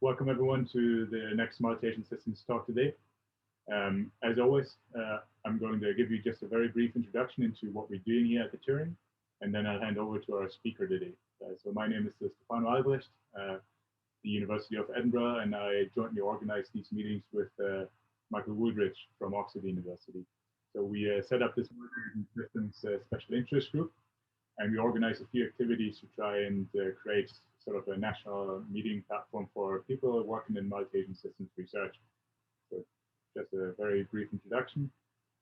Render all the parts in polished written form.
Welcome everyone to the next Imitation Systems talk today. As always, I'm going to give you just a very brief introduction into what we're doing here at the Turing, and then I'll hand over to our speaker today. So my name is Stefano Albrecht, the University of Edinburgh, and I jointly organize these meetings with Michael Woolridge from Oxford University. So we set up this Imitation Systems special interest group, and we organize a few activities to try and create sort of a national meeting platform for people working in multi-agent systems research. So just a very brief introduction.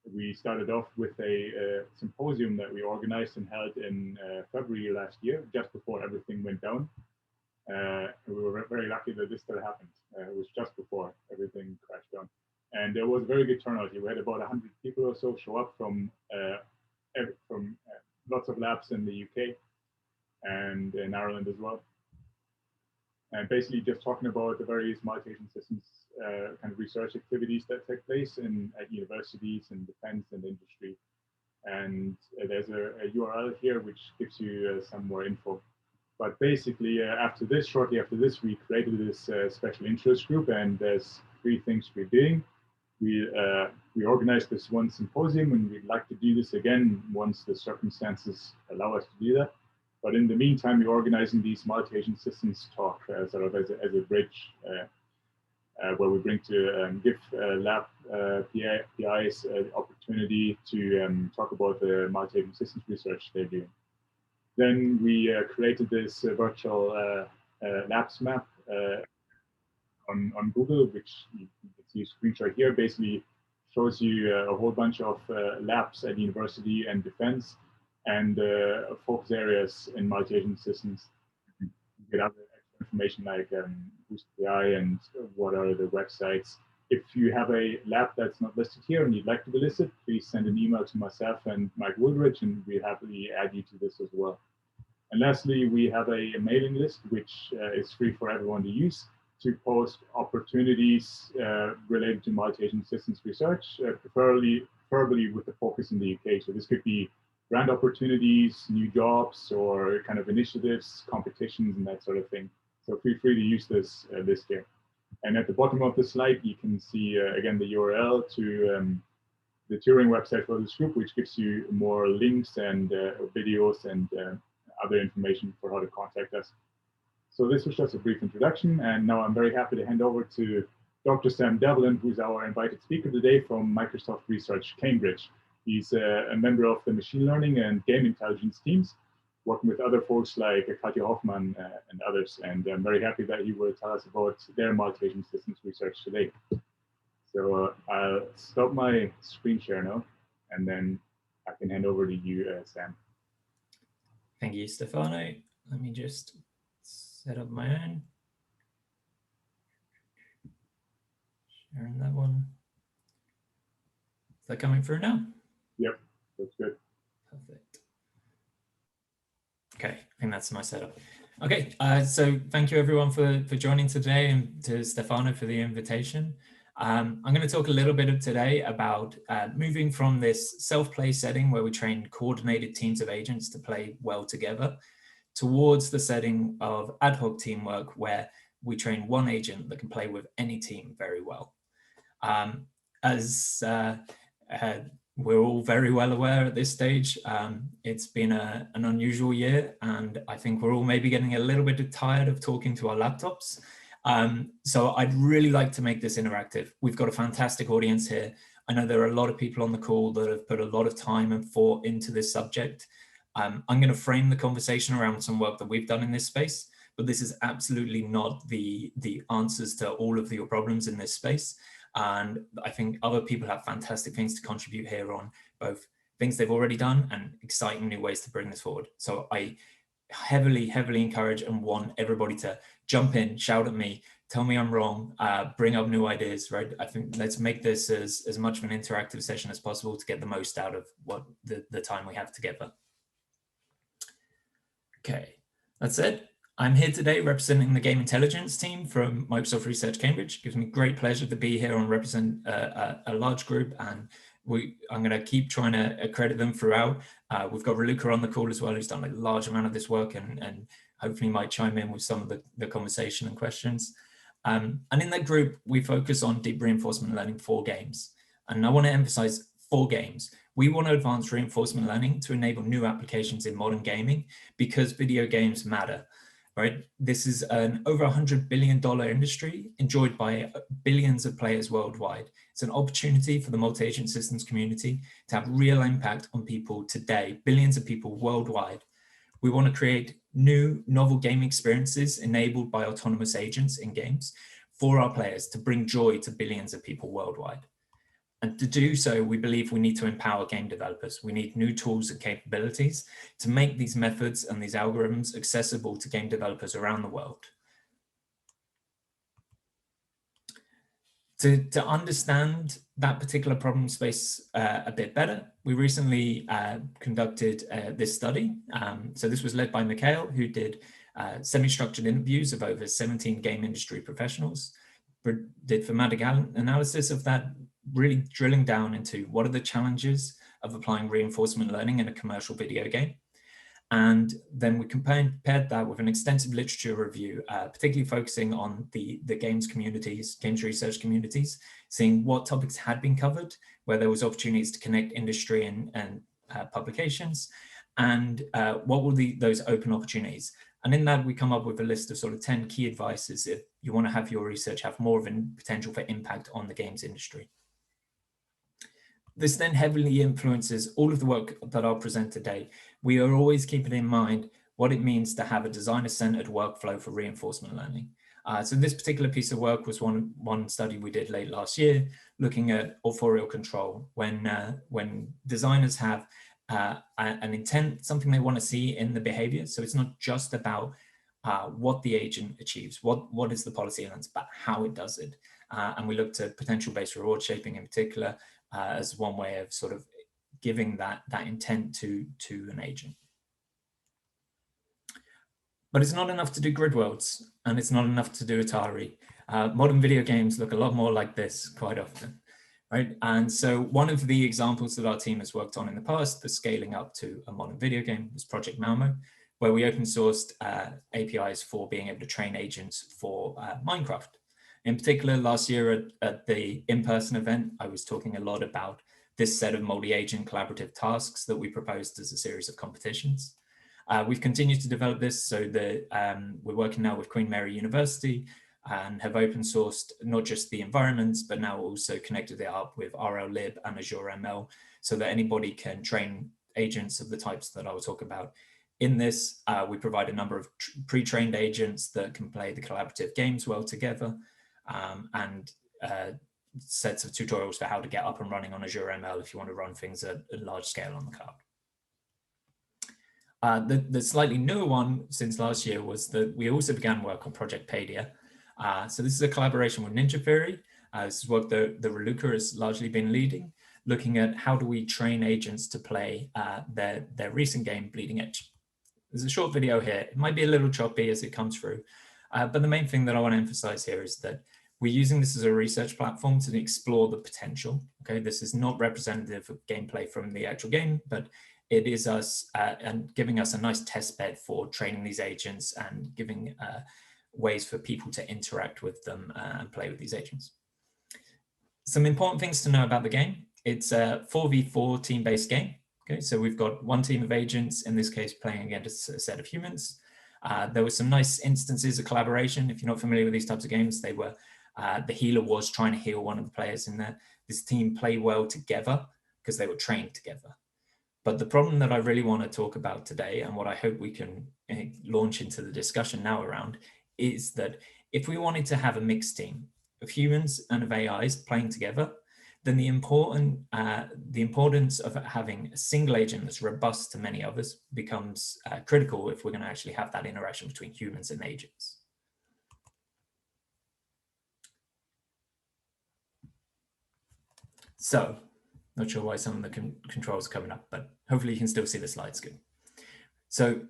We started off with a symposium that we organized and held in February last year, just before everything went down. We were very lucky that this still happened. It was just before everything crashed down. And there was a very good turnout. We had about 100 people or so show up from lots of labs in the UK and in Ireland as well. And basically just talking about the various multi-agent systems kind of research activities that take place at universities and defense and industry. And there's a URL here which gives you some more info. But basically, shortly after this, we created this special interest group, and there's 3 things we're doing. We organized this one symposium, and we'd like to do this again once the circumstances allow us to do that. But in the meantime, we're organizing these multi-agent systems talk sort of as a bridge where we bring to give lab PIs the opportunity to talk about the multi-agent systems research they're doing. Then we created this virtual labs map on Google, which you can see a screenshot here, basically shows you a whole bunch of labs at university and defense, and focus areas in multi-agent systems. You get other extra information like who's the PI and what are the websites. If you have a lab that's not listed here and you'd like to be listed, please send an email to myself and Mike Woolridge, and we'll happily add you to this as well. And lastly, we have a mailing list, which is free for everyone to use, to post opportunities related to multi-agent systems research, preferably with the focus in the UK. So this could be grant opportunities, new jobs, or kind of initiatives, competitions, and that sort of thing. So feel free to use this list here. And at the bottom of the slide, you can see, again, the URL to the Turing website for this group, which gives you more links and videos and other information for how to contact us. So this was just a brief introduction, and now I'm very happy to hand over to Dr. Sam Devlin, who's our invited speaker today from Microsoft Research Cambridge. He's a member of the machine learning and game intelligence teams, working with other folks like Katja Hoffmann and others. And I'm very happy that he will tell us about their multi-agent systems research today. So I'll stop my screen share now, and then I can hand over to you, Sam. Thank you, Stefano. Let me just set up my own. Sharing that one. Is that coming through now? Yep, that's good. Perfect. Okay, I think that's my setup. Okay, so thank you everyone for joining today, and to Stefano for the invitation. I'm going to talk a little bit today about moving from this self-play setting where we train coordinated teams of agents to play well together towards the setting of ad hoc teamwork where we train one agent that can play with any team very well. We're all very well aware at this stage, it's been an unusual year, and I think we're all maybe getting a little bit tired of talking to our laptops. So I'd really like to make this interactive. We've got a fantastic audience here. I know there are a lot of people on the call that have put a lot of time and thought into this subject. I'm going to frame the conversation around some work that we've done in this space, but this is absolutely not the answers to all of your problems in this space. And I think other people have fantastic things to contribute here on both things they've already done and exciting new ways to bring this forward. So I heavily encourage and want everybody to jump in, shout at me, tell me I'm wrong, bring up new ideas, right? I think let's make this as much of an interactive session as possible to get the most out of what the time we have together. Okay, that's it. I'm here today representing the game intelligence team from Microsoft Research Cambridge. It gives me great pleasure to be here and represent a large group, and I'm going to keep trying to credit them throughout. We've got Raluca on the call as well, who's done a large amount of this work and hopefully might chime in with some of the conversation and questions. And in that group, we focus on deep reinforcement learning for games. And I want to emphasize for games. We want to advance reinforcement learning to enable new applications in modern gaming because video games matter, right? This is an over $100 billion industry enjoyed by billions of players worldwide. It's an opportunity for the multi-agent systems community to have real impact on people today, billions of people worldwide. We want to create new novel gaming experiences enabled by autonomous agents in games for our players to bring joy to billions of people worldwide. And to do so, we believe we need to empower game developers. We need new tools and capabilities to make these methods and these algorithms accessible to game developers around the world. To understand that particular problem space a bit better, we recently conducted this study. So this was led by Mikhail, who did semi-structured interviews of over 17 game industry professionals, did thematic analysis of that, really drilling down into what are the challenges of applying reinforcement learning in a commercial video game. And then we compared that with an extensive literature review, particularly focusing on the games communities, games research communities, seeing what topics had been covered, where there was opportunities to connect industry and publications, and what were those open opportunities. And in that, we come up with a list of sort of 10 key advices if you want to have your research have more of a potential for impact on the games industry. This then heavily influences all of the work that I'll present today. We are always keeping in mind what it means to have a designer-centered workflow for reinforcement learning. So this particular piece of work was one study we did late last year, looking at authorial control. When designers have an intent, something they want to see in the behavior. So it's not just about what the agent achieves, what is the policy elements, but how it does it. And we looked at potential-based reward shaping in particular, as one way of sort of giving that intent to an agent. But it's not enough to do grid worlds, and it's not enough to do Atari. Modern video games look a lot more like this quite often, right? And so one of the examples that our team has worked on in the past, the scaling up to a modern video game, was Project Malmo, where we open sourced APIs for being able to train agents for Minecraft. In particular, last year at the in-person event, I was talking a lot about this set of multi-agent collaborative tasks that we proposed as a series of competitions. We've continued to develop this so that we're working now with Queen Mary University and have open sourced not just the environments, but now also connected it up with RLlib and Azure ML so that anybody can train agents of the types that I will talk about. In this, we provide a number of pre-trained agents that can play the collaborative games well together. And sets of tutorials for how to get up and running on Azure ML if you want to run things at a large scale on the cloud. The slightly newer one since last year was that we also began work on Project Padia. So this is a collaboration with Ninja Theory. This is work that Raluca has largely been leading, looking at how do we train agents to play their recent game, Bleeding Edge. There's a short video here. It might be a little choppy as it comes through. But the main thing that I want to emphasize here is that we're using this as a research platform to explore the potential. Okay, this is not representative of gameplay from the actual game, but it is us and giving us a nice test bed for training these agents and giving ways for people to interact with them and play with these agents. Some important things to know about the game. It's a 4v4 team-based game. Okay, so we've got one team of agents, in this case, playing against a set of humans. There were some nice instances of collaboration. If you're not familiar with these types of games, they were the healer was trying to heal one of the players in there. This team played well together because they were trained together. But the problem that I really want to talk about today, and what I hope we can launch into the discussion now around, is that if we wanted to have a mixed team of humans and of AIs playing together, then the importance of having a single agent that's robust to many others becomes critical if we're going to actually have that interaction between humans and agents. So, not sure why some of the controls are coming up, but hopefully you can still see the slides good. So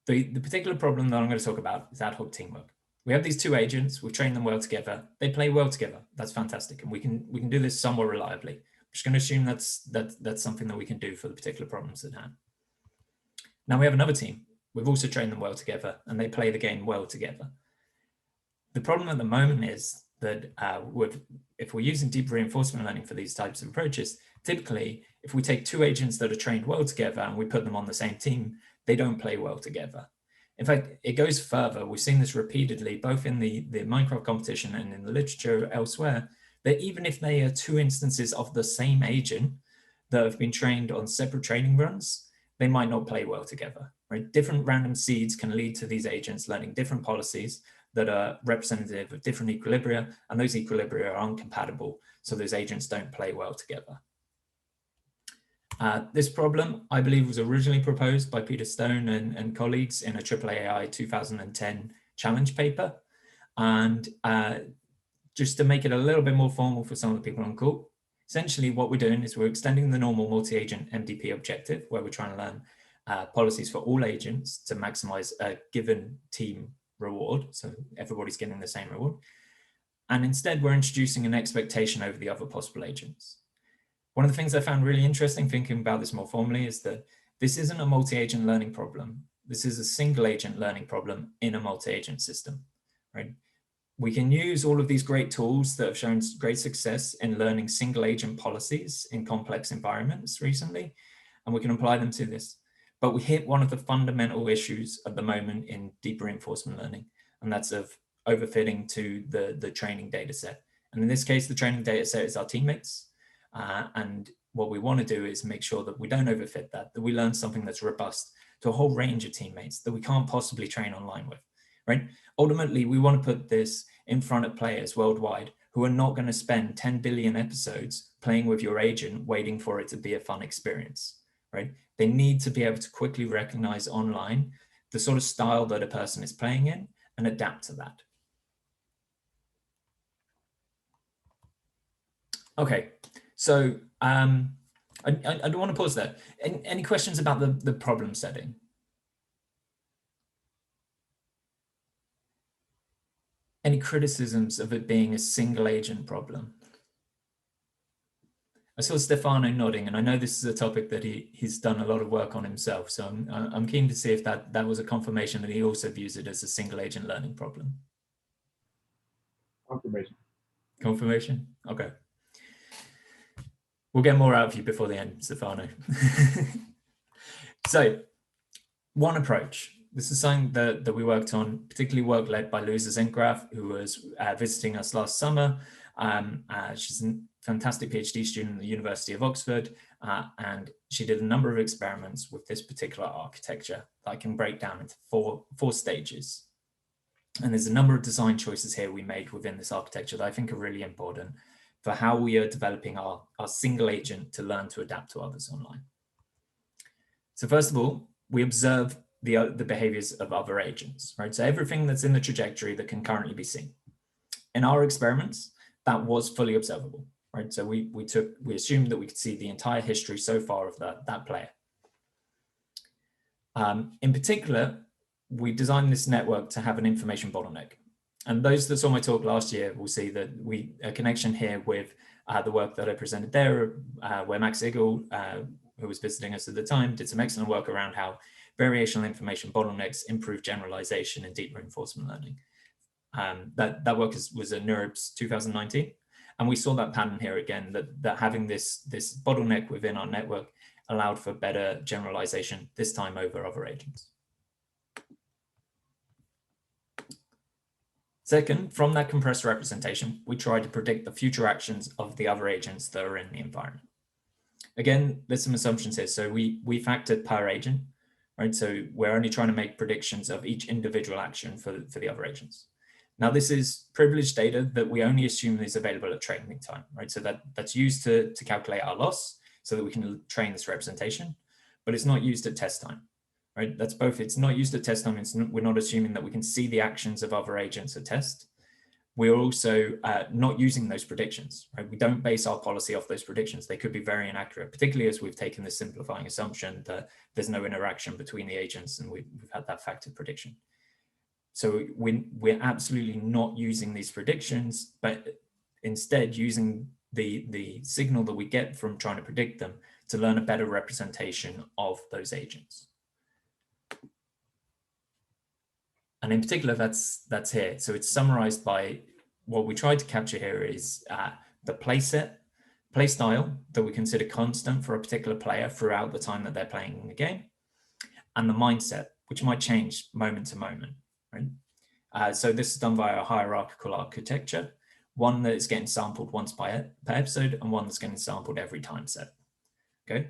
the particular problem that I'm going to talk about is ad hoc teamwork. We have these two agents, we've trained them well together, they play well together, that's fantastic, and we can do this somewhat reliably. I'm just going to assume that's something that we can do for the particular problems at hand. Now we have another team, we've also trained them well together, and they play the game well together. The problem at the moment is that if we're using deep reinforcement learning for these types of approaches, typically, if we take two agents that are trained well together and we put them on the same team, they don't play well together. In fact, it goes further. We've seen this repeatedly, both in the Minecraft competition and in the literature elsewhere, that even if they are two instances of the same agent that have been trained on separate training runs, they might not play well together, right? Different random seeds can lead to these agents learning different policies that are representative of different equilibria, and those equilibria are incompatible, so those agents don't play well together. This problem, I believe, was originally proposed by Peter Stone and colleagues in a AAAI 2010 challenge paper. And just to make it a little bit more formal for some of the people on call, essentially what we're doing is we're extending the normal multi-agent MDP objective, where we're trying to learn policies for all agents to maximize a given team reward. So everybody's getting the same reward. And instead, we're introducing an expectation over the other possible agents. One of the things I found really interesting thinking about this more formally is that this isn't a multi-agent learning problem. This is a single agent learning problem in a multi-agent system, right? We can use all of these great tools that have shown great success in learning single agent policies in complex environments recently, and we can apply them to this. But we hit one of the fundamental issues at the moment in deep reinforcement learning, and that's of overfitting to the training data set. And in this case, the training data set is our teammates. And what we want to do is make sure that we don't overfit that we learn something that's robust to a whole range of teammates that we can't possibly train online with, right? Ultimately, we want to put this in front of players worldwide who are not going to spend 10 billion episodes playing with your agent, waiting for it to be a fun experience, right? They need to be able to quickly recognize online the sort of style that a person is playing in and adapt to that. Okay, so I don't want to pause there. Any questions about the problem setting? Any criticisms of it being a single agent problem? I saw Stefano nodding, and I know this is a topic that he's done a lot of work on himself. So I'm keen to see if that was a confirmation that he also views it as a single agent learning problem. Confirmation. Confirmation? Okay. We'll get more out of you before the end, Stefano. So one approach. This is something that we worked on, particularly work led by Louisa Zengraf, who was visiting us last summer. She's a fantastic PhD student at the University of Oxford, and she did a number of experiments with this particular architecture that I can break down into four stages. And there's a number of design choices here we made within this architecture that I think are really important for how we are developing our single agent to learn to adapt to others online. So first of all, we observe the behaviors of other agents, right? So everything that's in the trajectory that can currently be seen. In our experiments, that was fully observable, right? So we assumed that we could see the entire history so far of that player. In particular, we designed this network to have an information bottleneck. And those that saw my talk last year will see that a connection here with the work that I presented there, where Max Igel, who was visiting us at the time, did some excellent work around how variational information bottlenecks improve generalization in deep reinforcement learning. That work was a NeurIPS 2019. And we saw that pattern here again, that having this bottleneck within our network allowed for better generalization, this time over other agents. Second, from that compressed representation, we tried to predict the future actions of the other agents that are in the environment. Again, there's some assumptions here. So we factored per agent, right? So we're only trying to make predictions of each individual action for the other agents. Now, this is privileged data that we only assume is available at training time, right? So that's used to calculate our loss so that we can train this representation, but it's not used at test time, right? That's both, it's not used at test time, we're not assuming that we can see the actions of other agents at test. We're also not using those predictions, right? We don't base our policy off those predictions. They could be very inaccurate, particularly as we've taken this simplifying assumption that there's no interaction between the agents and we've had that factored prediction. So we're absolutely not using these predictions, but instead using the signal that we get from trying to predict them to learn a better representation of those agents. And in particular, that's here. So it's summarized by what we tried to capture here is the play style that we consider constant for a particular player throughout the time that they're playing the game, and the mindset, which might change moment to moment, right? So this is done via a hierarchical architecture, one that is getting sampled once per episode and one that's getting sampled every time set, okay?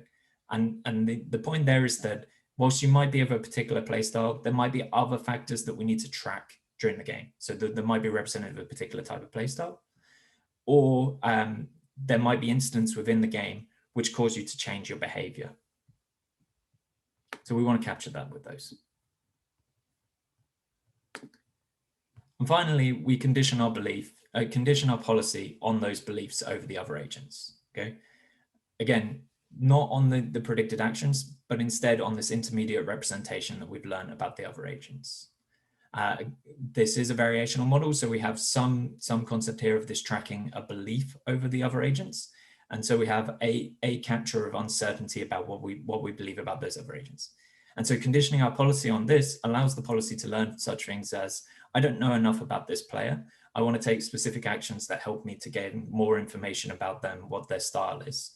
And the point there is that whilst you might be of a particular playstyle, there might be other factors that we need to track during the game. So there might be representative of a particular type of playstyle, or there might be incidents within the game which cause you to change your behavior. So we want to capture that with those. And finally, we condition our policy on those beliefs over the other agents, okay? Again, not on the predicted actions, but instead on this intermediate representation that we've learned about the other agents. This is a variational model, so we have some concept here of this tracking a belief over the other agents. And so we have a capture of uncertainty about what we believe about those other agents. And so conditioning our policy on this allows the policy to learn such things as, I don't know enough about this player. I want to take specific actions that help me to gain more information about them, what their style is.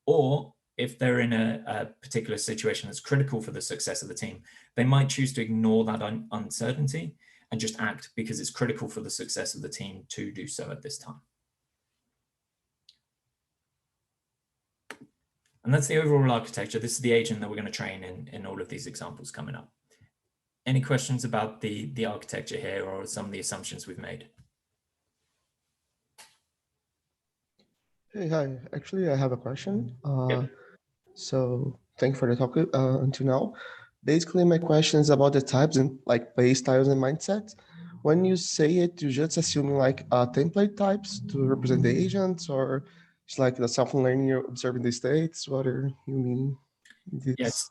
Or if they're in a particular situation that's critical for the success of the team, they might choose to ignore that uncertainty and just act because it's critical for the success of the team to do so at this time. And that's the overall architecture. This is the agent that we're going to train in all of these examples coming up. Any questions about the architecture here or some of the assumptions we've made? Hey, hi. Actually, I have a question. Yep. So thank you for the talk until now. Basically, my question is about the types and like play styles and mindsets. When you say it, you just assuming like template types to represent the agents, or it's like the self-learning, you're observing the states. What do you mean? Yes.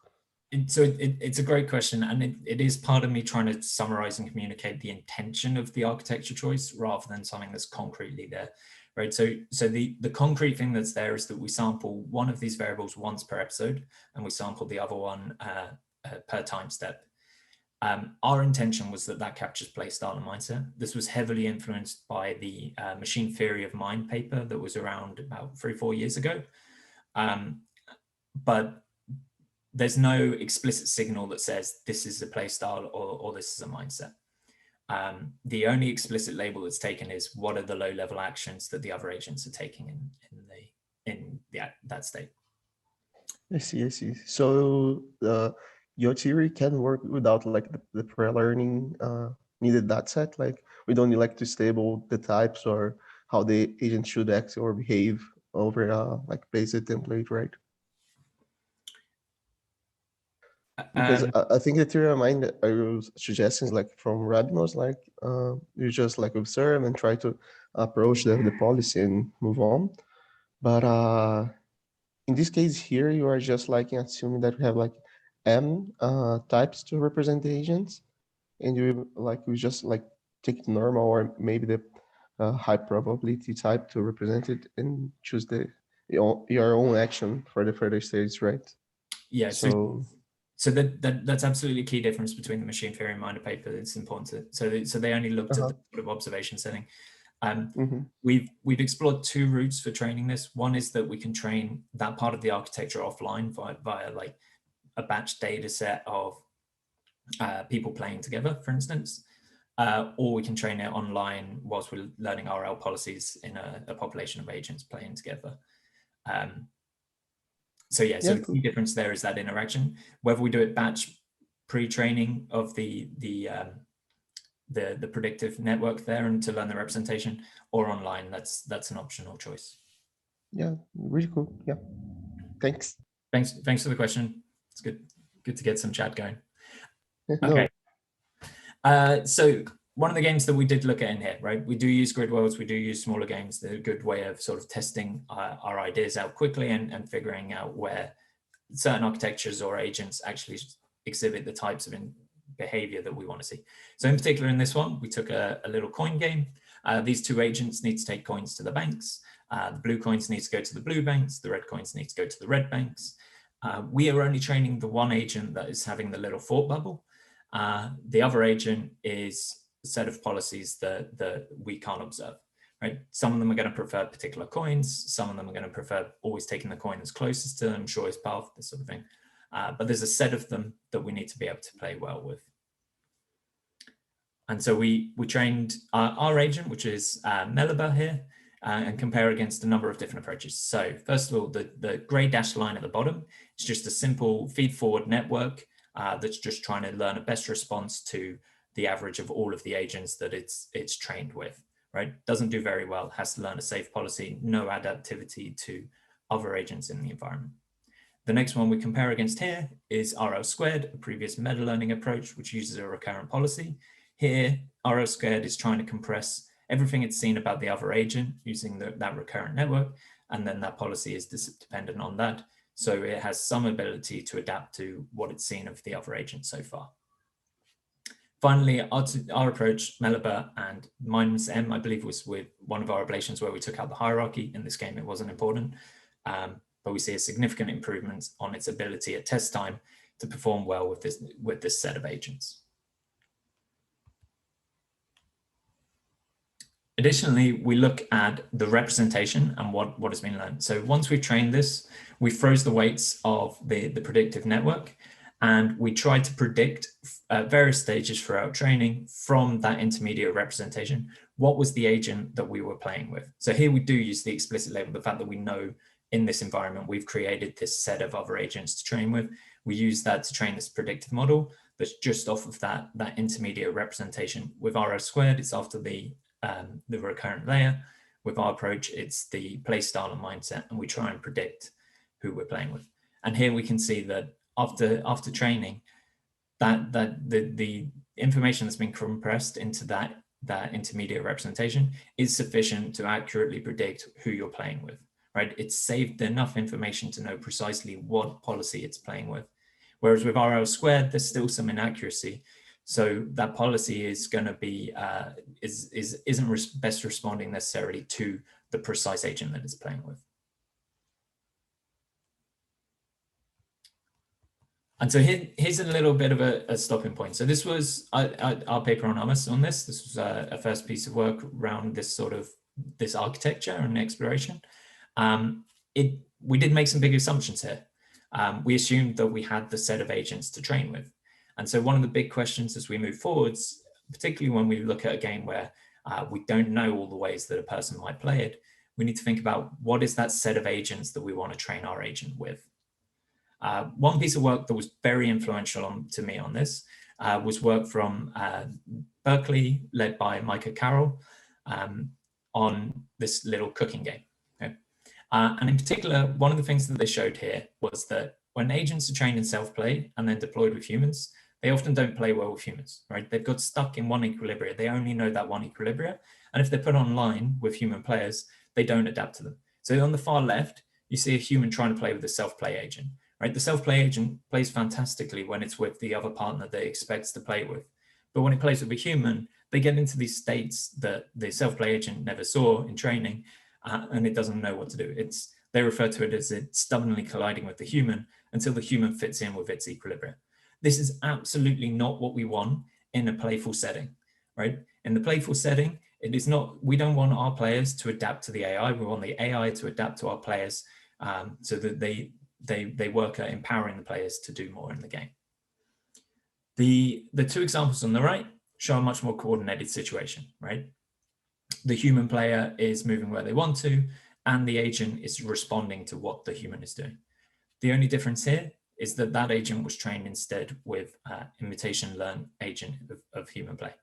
It's a great question, and it is part of me trying to summarize and communicate the intention of the architecture choice rather than something that's concretely there, right? So the concrete thing that's there is that we sample one of these variables once per episode, and we sample the other one per time step. Our intention was that captures play style and mindset. This was heavily influenced by the machine theory of mind paper that was around about 3-4 years ago, but there's no explicit signal that says this is a play style or this is a mindset. The only explicit label that's taken is what are the low-level actions that the other agents are taking in that state. I see. So your theory can work without like the pre-learning needed that set. Like we don't need like to stable the types or how the agent should act or behave over like basic template, right? Because I think the theory of mind I was suggesting is like from Rabinow's, like you just like observe and try to approach the policy and move on. But in this case here, you are just like assuming that we have like M types to represent the agents, and we just like take normal or maybe the high probability type to represent it and choose your own action for the further stages, right? Yeah. So that's absolutely a key difference between the machine theory and Minder paper. It's important to, so they only looked at the sort of observation setting. We've explored two routes for training this. One is that we can train that part of the architecture offline via like a batch data set of people playing together, for instance, or we can train it online whilst we're learning RL policies in a population of agents playing together. So the key difference there is that interaction. Whether we do it batch pre-training of the predictive network there and to learn the representation, or online, that's an optional choice. Yeah, really cool. Yeah, thanks for the question. It's good to get some chat going. No. Okay, so one of the games that we did look at in here, right, we do use grid worlds, we do use smaller games. They're a good way of sort of testing our ideas out quickly and figuring out where certain architectures or agents actually exhibit the types of behavior that we want to see. So in particular in this one, we took a little coin game. These two agents need to take coins to the banks. The blue coins need to go to the blue banks. The red coins need to go to the red banks. We are only training the one agent that is having the little thought bubble. The other agent is a set of policies that we can't observe, right? Some of them are going to prefer particular coins. Some of them are going to prefer always taking the coin that's closest to them, shortest path, this sort of thing. But there's a set of them that we need to be able to play well with. And so we trained our agent, which is Melba here, and compare against a number of different approaches. So first of all, the gray dashed line at the bottom is just a simple feed-forward network that's just trying to learn a best response to the average of all of the agents that it's trained with, right? Doesn't do very well, has to learn a safe policy, no adaptivity to other agents in the environment. The next one we compare against here is RL squared, a previous meta-learning approach, which uses a recurrent policy. Here, RL squared is trying to compress everything it's seen about the other agent using that recurrent network, and then that policy is dependent on that. So it has some ability to adapt to what it's seen of the other agent so far. Finally, our approach, Melba and -M, I believe was with one of our ablations where we took out the hierarchy. In this game, it wasn't important, but we see a significant improvement on its ability at test time to perform well with this set of agents. Additionally, we look at the representation and what has been learned. So once we've trained this, we froze the weights of the predictive network, and we try to predict at various stages throughout training from that intermediate representation, what was the agent that we were playing with. So here we do use the explicit label, the fact that we know in this environment, we've created this set of other agents to train with. We use that to train this predictive model that's just off of that intermediate representation. With RL squared, it's after the recurrent layer. With our approach, it's the play style and mindset, and we try and predict who we're playing with. And here we can see that after training, that the information that's been compressed into that intermediate representation is sufficient to accurately predict who you're playing with, right? It's saved enough information to know precisely what policy it's playing with. Whereas with RL squared, there's still some inaccuracy. So that policy is going to be isn't best responding necessarily to the precise agent that it's playing with. And so here's a little bit of a stopping point. So this was our paper on Amos on this. This was a first piece of work around this architecture and exploration. We did make some big assumptions here. We assumed that we had the set of agents to train with. And so one of the big questions as we move forwards, particularly when we look at a game where we don't know all the ways that a person might play it, we need to think about what is that set of agents that we want to train our agent with. One piece of work that was very influential to me on this was work from Berkeley, led by Micah Carroll, on this little cooking game. Okay? And in particular, one of the things that they showed here was that when agents are trained in self-play and then deployed with humans, they often don't play well with humans, right? They've got stuck in one equilibria. They only know that one equilibria. And if they're put online with human players, they don't adapt to them. So on the far left, you see a human trying to play with a self-play agent, right? The self-play agent plays fantastically when it's with the other partner that it expects to play with. But when it plays with a human, they get into these states that the self-play agent never saw in training, and it doesn't know what to do. They refer to it as it stubbornly colliding with the human until the human fits in with its equilibrium. This is absolutely not what we want in a playful setting, right? In the playful setting, it is not, we don't want our players to adapt to the AI. We want the AI to adapt to our players so that they work at empowering the players to do more in the game. The two examples on the right show a much more coordinated situation, right? The human player is moving where they want to, and the agent is responding to what the human is doing. The only difference here is that agent was trained instead with imitation learn agent of human play.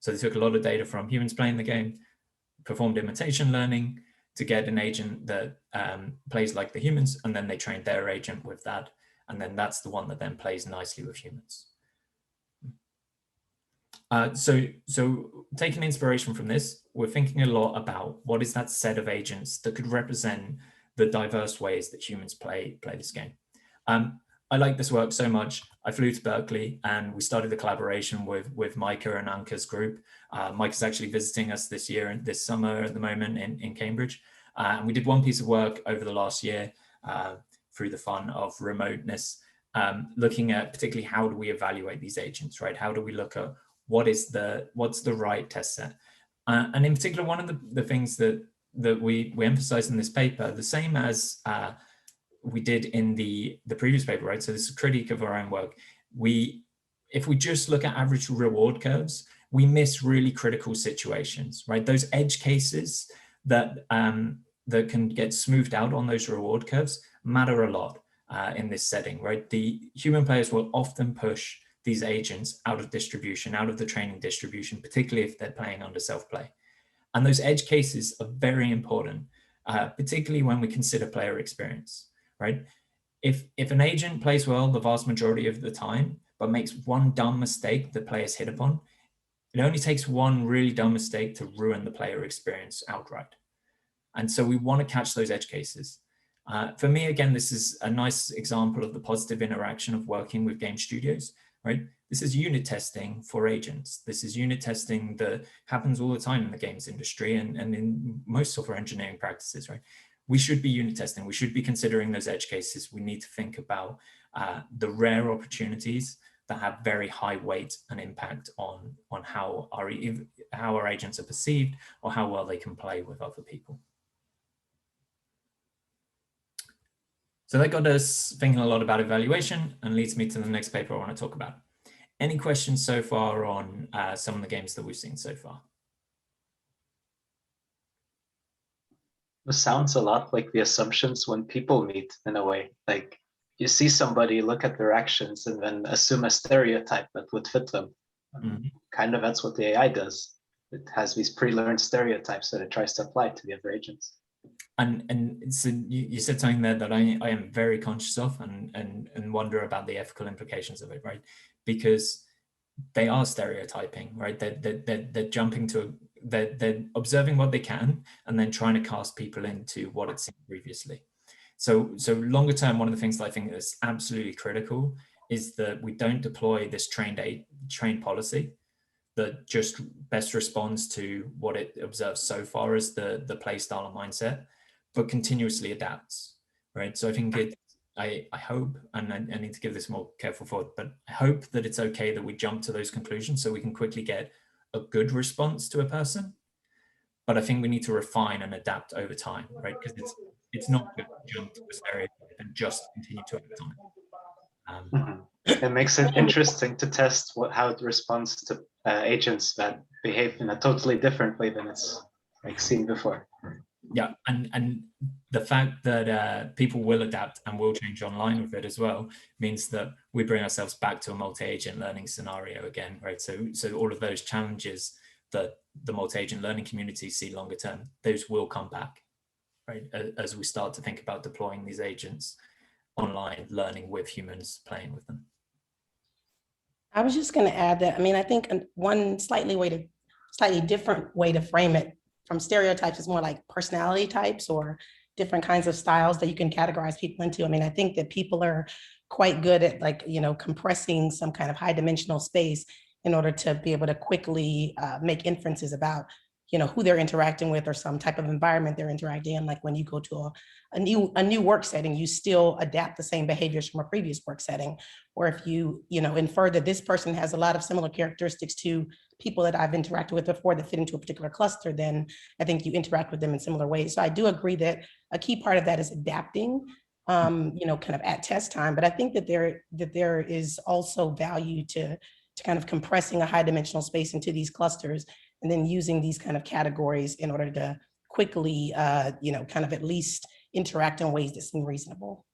So they took a lot of data from humans playing the game, performed imitation learning to get an agent that plays like the humans, and then they trained their agent with that. And then that's the one that then plays nicely with humans. So taking inspiration from this, we're thinking a lot about what is that set of agents that could represent the diverse ways that humans play this game. I like this work so much. I flew to Berkeley and we started the collaboration with Micah and Anka's group. Micah's actually visiting us this year and this summer at the moment in Cambridge. And we did one piece of work over the last year through the fun of remoteness. looking at particularly how do we evaluate these agents, right? How do we look at what's the right test set? And in particular, one of the things that we emphasize in this paper, the same as we did in the previous paper, right? So this is a critique of our own work. If we just look at average reward curves, we miss really critical situations, right? Those edge cases that that can get smoothed out on those reward curves matter a lot in this setting, right? The human players will often push these agents out of distribution, out of the training distribution, particularly if they're playing under self-play. And those edge cases are very important, particularly when we consider player experience, right? If an agent plays well the vast majority of the time, but makes one dumb mistake that players hit upon, it only takes one really dumb mistake to ruin the player experience outright. And so we want to catch those edge cases. For me, again, this is a nice example of the positive interaction of working with game studios, right? This is unit testing for agents. This is unit testing that happens all the time in the games industry and in most software engineering practices, right? We should be unit testing. We should be considering those edge cases. We need to think about the rare opportunities that have very high weight and impact on how our agents are perceived or how well they can play with other people. So that got us thinking a lot about evaluation and leads me to the next paper I want to talk about. Any questions so far on some of the games that we've seen so far? It sounds a lot like the assumptions when people meet, in a way. Like you see somebody, look at their actions, and then assume a stereotype that would fit them. Mm-hmm. Kind of that's what the AI does. It has these pre-learned stereotypes that it tries to apply to the other agents. And so you said something there that I am very conscious of and wonder about the ethical implications of it, right? Because they are stereotyping, right? They're jumping to, they're observing what they can and then trying to cast people into what it's seen previously. So longer term, one of the things that I think is absolutely critical is that we don't deploy this trained policy that just best responds to what it observes so far as the play style and mindset, but continuously adapts, right? So I think I hope, and I need to give this more careful thought, but I hope that it's okay that we jump to those conclusions so we can quickly get a good response to a person. But I think we need to refine and adapt over time, right? Because it's not good to jump to a stereotype and just continue to act on it. It makes it interesting to test how it responds to agents that behave in a totally different way than it's like seen before. Yeah, and the fact that people will adapt and will change online with it as well means that we bring ourselves back to a multi-agent learning scenario again, right? So all of those challenges that the multi-agent learning community see longer term, those will come back, right? As we start to think about deploying these agents online, learning with humans, playing with them. I was just going to add that, I mean, I think one slightly different way to frame it from stereotypes is more like personality types or different kinds of styles that you can categorize people into. I mean, I think that people are quite good at compressing some kind of high dimensional space in order to be able to quickly make inferences about, who they're interacting with or some type of environment they're interacting in. Like when you go to a new work setting, you still adapt the same behaviors from a previous work setting. Or if you, infer that this person has a lot of similar characteristics to people that I've interacted with before that fit into a particular cluster, then I think you interact with them in similar ways. So I do agree that a key part of that is adapting, kind of at test time. But I think that there is also value to kind of compressing a high dimensional space into these clusters and then using these kind of categories in order to quickly, kind of at least interact in ways that seem reasonable.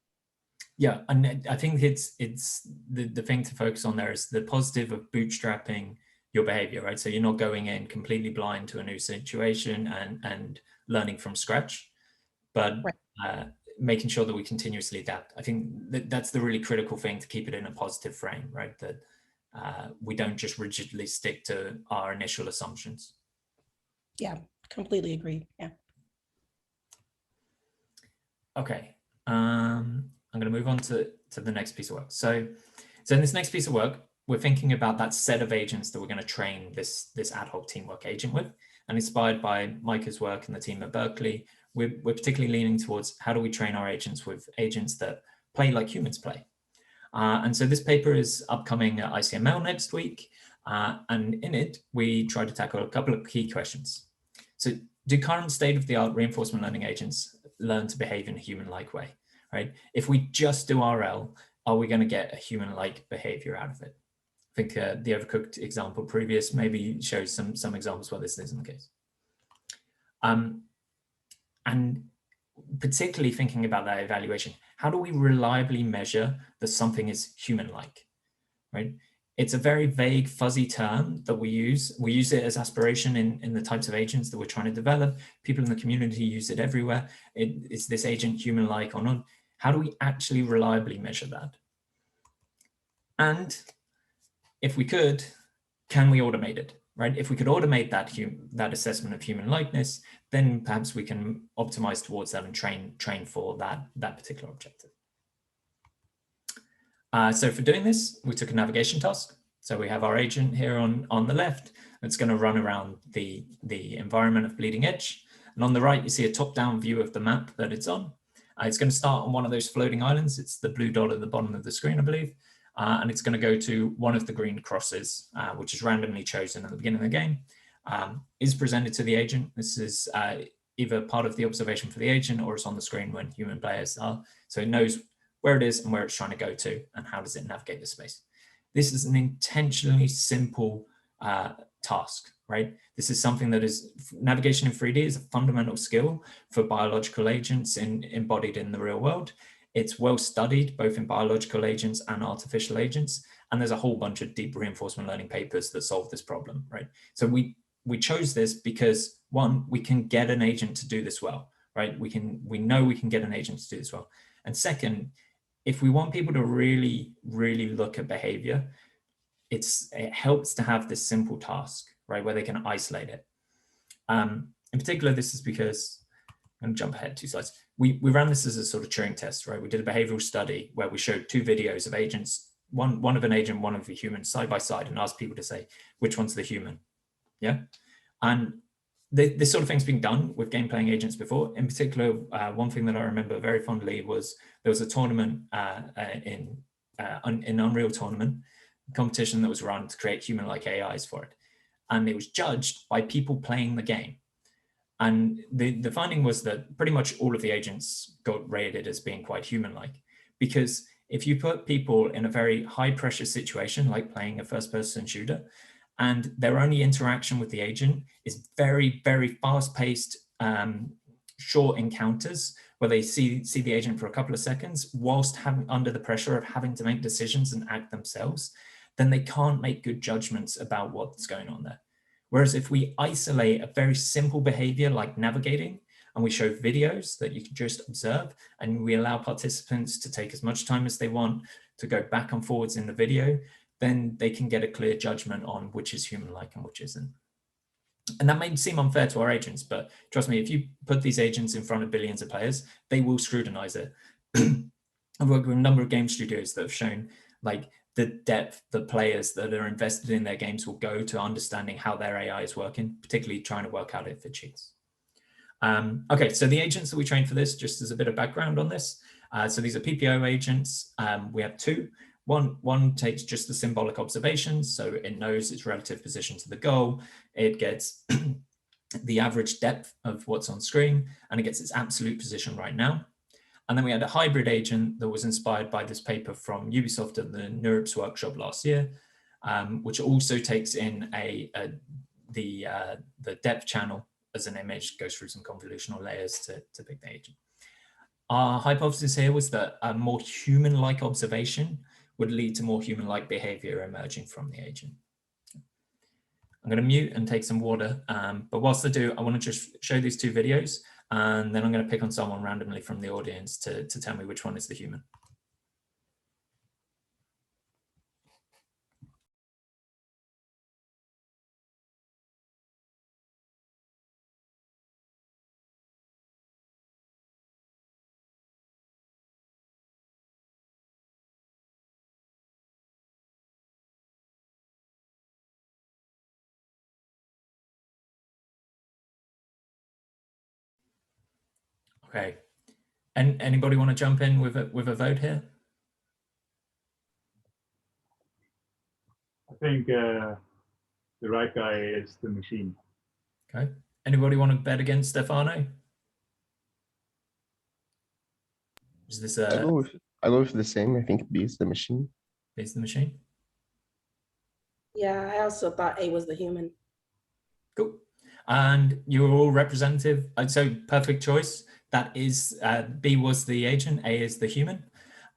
Yeah, and I think it's the thing to focus on there is the positive of bootstrapping your behavior, right? So you're not going in completely blind to a new situation and learning from scratch, but right. Making sure that we continuously adapt. I think that's the really critical thing to keep it in a positive frame, right? That we don't just rigidly stick to our initial assumptions. Yeah, completely agree. Yeah. Okay, I'm going to move on to the next piece of work. So in this next piece of work, we're thinking about that set of agents that we're going to train this ad hoc teamwork agent with. And inspired by Micah's work and the team at Berkeley, we're particularly leaning towards how do we train our agents with agents that play like humans play. And so this paper is upcoming at ICML next week. And in it, we try to tackle a couple of key questions. So do current state-of-the-art reinforcement learning agents learn to behave in a human-like way, right? If we just do RL, are we going to get a human-like behavior out of it? I think the Overcooked example previous maybe shows some examples where this isn't the case. And particularly thinking about that evaluation, how do we reliably measure that something is human-like, right? It's a very vague, fuzzy term that we use. We use it as aspiration in the types of agents that we're trying to develop. People in the community use it everywhere. Is this agent human-like or not? How do we actually reliably measure that? And if we could, can we automate it, right? If we could automate that assessment of human likeness, then perhaps we can optimize towards that and train for that particular objective. So for doing this, we took a navigation task. So we have our agent here on the left. It's going to run around the environment of Bleeding Edge. And on the right, you see a top-down view of the map that it's on. It's going to start on one of those floating islands. It's the blue dot at the bottom of the screen, I believe. And it's going to go to one of the green crosses, which is randomly chosen at the beginning of the game, is presented to the agent. This is either part of the observation for the agent or it's on the screen when human players are. So it knows where it is and where it's trying to go to and how does it navigate the space. This is an intentionally simple task, right? This is something that is, navigation in 3D is a fundamental skill for biological agents embodied in the real world. It's well studied both in biological agents and artificial agents. And there's a whole bunch of deep reinforcement learning papers that solve this problem, right? So we chose this because one, we can get an agent to do this well, right? We know we can get an agent to do this well. And second, if we want people to really, really look at behavior, it helps to have this simple task, right, where they can isolate it. In particular, this is because, I'm going to jump ahead 2 slides. We ran this as a sort of Turing test, right? We did a behavioral study where we showed 2 videos of agents, one of an agent, one of a human, side by side, and asked people to say, which one's the human? Yeah. And this sort of thing's been done with game playing agents before. In particular, one thing that I remember very fondly was there was a tournament in Unreal tournament competition that was run to create human-like AIs for it. And it was judged by people playing the game. And the finding was that pretty much all of the agents got rated as being quite human-like, because if you put people in a very high pressure situation, like playing a first-person shooter, and their only interaction with the agent is very, very fast-paced, short encounters where they see the agent for a couple of seconds whilst under the pressure of having to make decisions and act themselves, then they can't make good judgments about what's going on there. Whereas if we isolate a very simple behavior like navigating, and we show videos that you can just observe, and we allow participants to take as much time as they want to go back and forwards in the video, then they can get a clear judgment on which is human-like and which isn't. And that may seem unfair to our agents, but trust me, if you put these agents in front of billions of players, they will scrutinize it. I've worked with a number of game studios that have shown like the depth that players that are invested in their games will go to understanding how their AI is working, particularly trying to work out if it cheats. Okay, so the agents that we trained for this, just as a bit of background on this. So these are PPO agents. We have 2. One takes just the symbolic observations, so it knows its relative position to the goal. It gets the average depth of what's on screen, and it gets its absolute position right now. And then we had a hybrid agent that was inspired by this paper from Ubisoft at the NeurIPS workshop last year, which also takes in the depth channel as an image, goes through some convolutional layers to pick the agent. Our hypothesis here was that a more human-like observation would lead to more human-like behavior emerging from the agent. I'm going to mute and take some water, but whilst I do, I want to just show these 2 videos, and then I'm going to pick on someone randomly from the audience to tell me which one is the human. Okay, and anybody want to jump in with a vote here? I think the right guy is the machine. Okay. Anybody want to bet against Stefano? Is this I go with the same. I think B is the machine. is the machine? Yeah, I also thought A was the human. Cool. And you're all representative. So perfect choice. That is, B was the agent, A is the human.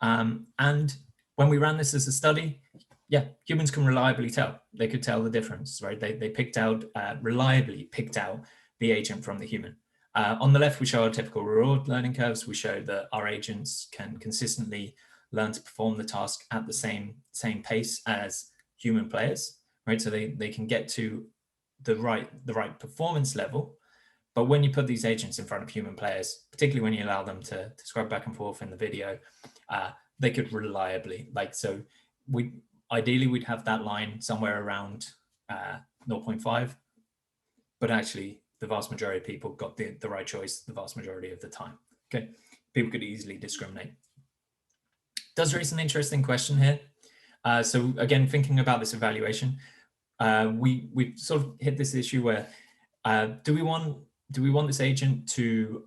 And when we ran this as a study, yeah, humans can reliably tell. They could tell the difference, right? They picked out, reliably picked out the agent from the human. On the left, we show our typical reward learning curves. We show that our agents can consistently learn to perform the task at the same pace as human players, right? So they can get to the right performance level. But when you put these agents in front of human players, particularly when you allow them to scrub back and forth in the video, they could reliably, so ideally we'd have that line somewhere around 0.5, but actually the vast majority of people got the right choice the vast majority of the time. Okay, people could easily discriminate. Does raise an interesting question here. So again, thinking about this evaluation, we sort of hit this issue where do we want this agent to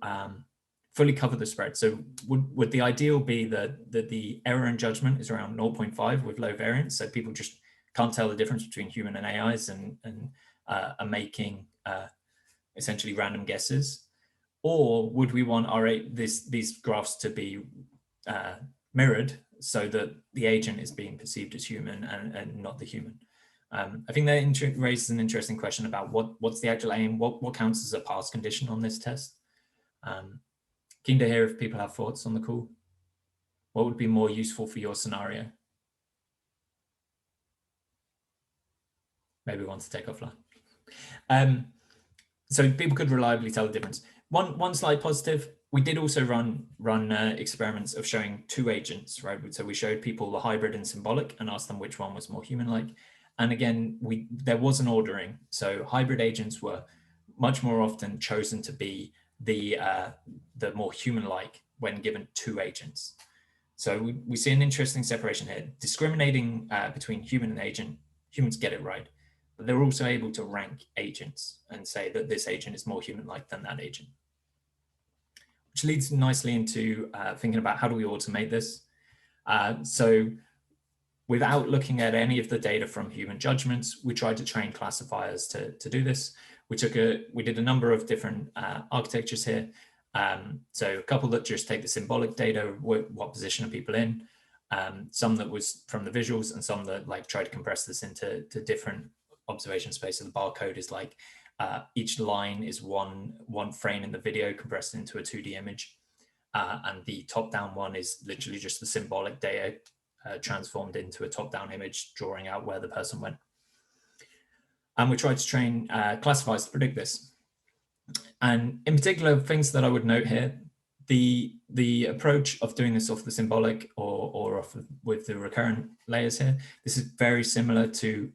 fully cover the spread? So would the ideal be that the error in judgment is around 0.5 with low variance, so people just can't tell the difference between human and AIs and are making essentially random guesses? Or would we want these graphs to be mirrored so that the agent is being perceived as human and not the human? I think that raises an interesting question about what's the actual aim, what counts as a pass condition on this test. Keen to hear if people have thoughts on the call. What would be more useful for your scenario? Maybe one to take offline. So people could reliably tell the difference. One slight positive, we did also run experiments of showing two agents, right? So we showed people the hybrid and symbolic and asked them which one was more human-like. And again, there was an ordering. So hybrid agents were much more often chosen to be the more human-like when given two agents. So we see an interesting separation here. Discriminating between human and agent, humans get it right, but they're also able to rank agents and say that this agent is more human-like than that agent. Which leads nicely into thinking about how do we automate this? So without looking at any of the data from human judgments, we tried to train classifiers to do this. We did a number of different architectures here. So a couple that just take the symbolic data, what position are people in, some that was from the visuals, and some that try to compress this into different observation space. So the barcode is each line is one frame in the video compressed into a 2D image. And the top-down one is literally just the symbolic data transformed into a top-down image, drawing out where the person went. And we tried to train classifiers to predict this. And in particular, things that I would note here, the approach of doing this off the symbolic or with the recurrent layers here, this is very similar to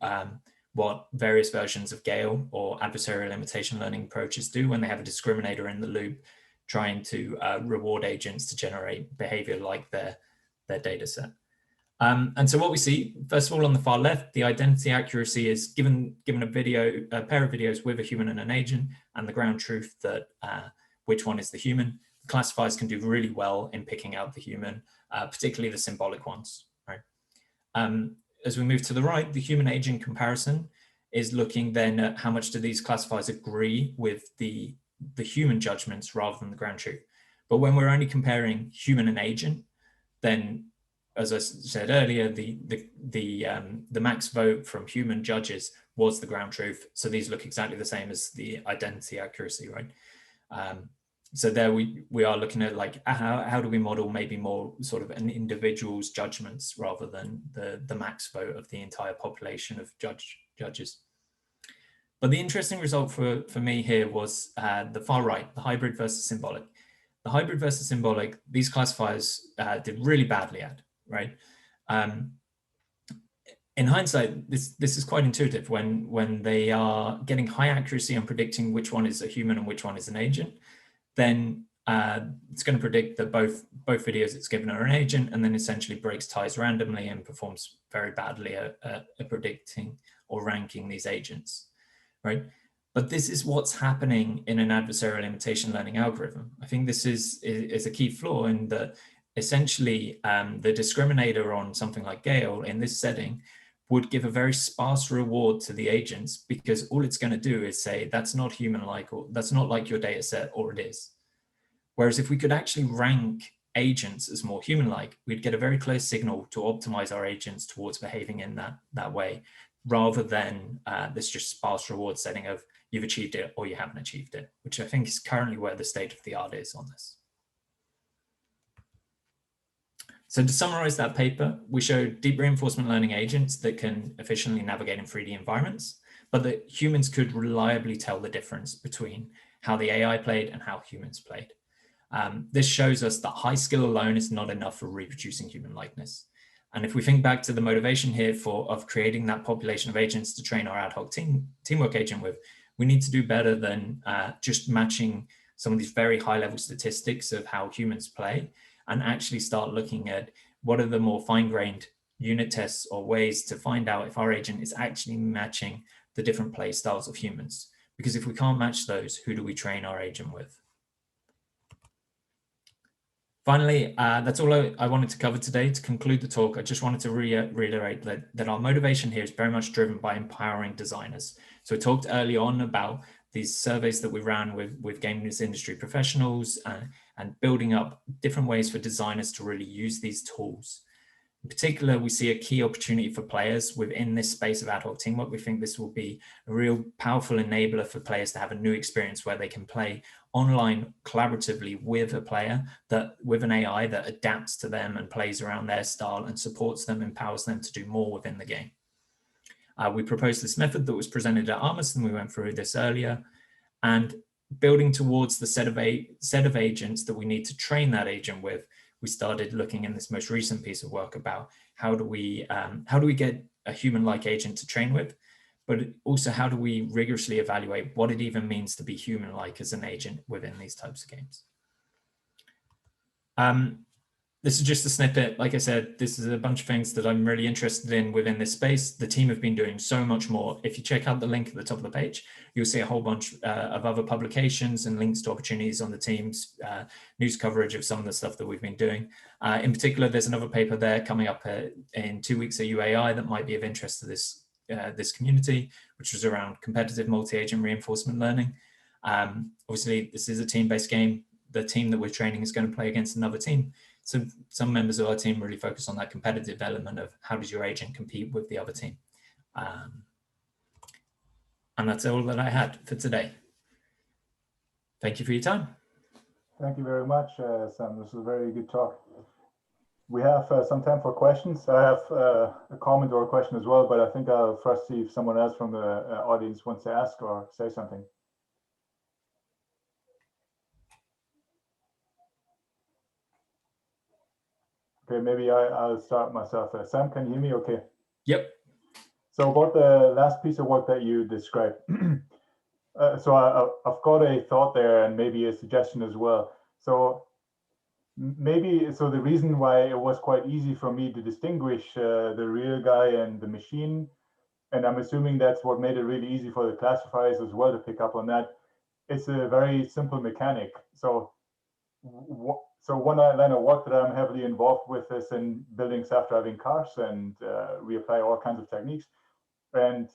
what various versions of Gale or adversarial imitation learning approaches do when they have a discriminator in the loop trying to reward agents to generate behavior like their data set. And so what we see, first of all, on the far left, the identity accuracy is given a pair of videos with a human and an agent, and the ground truth that which one is the human. The classifiers can do really well in picking out the human, particularly the symbolic ones, right? As we move to the right, the human agent comparison is looking then at how much do these classifiers agree with the human judgments rather than the ground truth. But when we're only comparing human and agent, then, as I said earlier, the max vote from human judges was the ground truth. So these look exactly the same as the identity accuracy, right? So there we are looking at how do we model maybe more sort of an individual's judgments rather than the max vote of the entire population of judges. But the interesting result for me here was the far right, the hybrid versus symbolic. The hybrid versus symbolic, these classifiers did really badly at, right? In hindsight, this is quite intuitive when they are getting high accuracy on predicting which one is a human and which one is an agent, then it's going to predict that both videos it's given are an agent, and then essentially breaks ties randomly and performs very badly at predicting or ranking these agents, right? But this is what's happening in an adversarial imitation learning algorithm. I think this is a key flaw in that essentially the discriminator on something like Gale in this setting would give a very sparse reward to the agents, because all it's going to do is say that's not human-like, or that's not like your data set, or it is. Whereas if we could actually rank agents as more human-like, we'd get a very clear signal to optimize our agents towards behaving in that way, rather than this just sparse reward setting of you've achieved it or you haven't achieved it, which I think is currently where the state of the art is on this. So to summarize that paper, we showed deep reinforcement learning agents that can efficiently navigate in 3D environments, but that humans could reliably tell the difference between how the AI played and how humans played. This shows us that high skill alone is not enough for reproducing human likeness. And if we think back to the motivation here of creating that population of agents to train our ad hoc teamwork agent with, we need to do better than just matching some of these very high level statistics of how humans play, and actually start looking at what are the more fine-grained unit tests or ways to find out if our agent is actually matching the different play styles of humans. Because if we can't match those, who do we train our agent with? Finally, that's all I wanted to cover today. To conclude the talk, I just wanted to reiterate that our motivation here is very much driven by empowering designers. So I talked early on about these surveys that we ran with games industry professionals and building up different ways for designers to really use these tools. In particular, we see a key opportunity for players within this space of ad hoc teamwork. We think this will be a real powerful enabler for players to have a new experience where they can play online collaboratively with a player, with an AI that adapts to them and plays around their style and supports them, empowers them to do more within the game. We proposed this method that was presented at Armus, and we went through this earlier, and building towards the set of agents that we need to train that agent with. We started looking in this most recent piece of work about how do we get a human-like agent to train with, but also how do we rigorously evaluate what it even means to be human-like as an agent within these types of games. This is just a snippet. Like I said, this is a bunch of things that I'm really interested in within this space. The team have been doing so much more. If you check out the link at the top of the page, you'll see a whole bunch of other publications and links to opportunities on the team's news coverage of some of the stuff that we've been doing. In particular, there's another paper there coming up in 2 weeks at UAI that might be of interest to this community, which was around competitive multi-agent reinforcement learning. Obviously, this is a team-based game. The team that we're training is going to play against another team. So some members of our team really focus on that competitive element of how does your agent compete with the other team. And that's all that I had for today. Thank you for your time. Thank you very much, Sam. This was a very good talk. We have some time for questions. I have a comment or a question as well, but I think I'll first see if someone else from the audience wants to ask or say something. Okay, maybe I'll start myself. Sam, can you hear me okay? Yep. So about the last piece of work that you described, so I've got a thought there and maybe a suggestion as well. So the reason why it was quite easy for me to distinguish the real guy and the machine, and I'm assuming that's what made it really easy for the classifiers as well to pick up on that, it's a very simple mechanic. So one line of work that I'm heavily involved with is in building self-driving cars, and we apply all kinds of techniques. And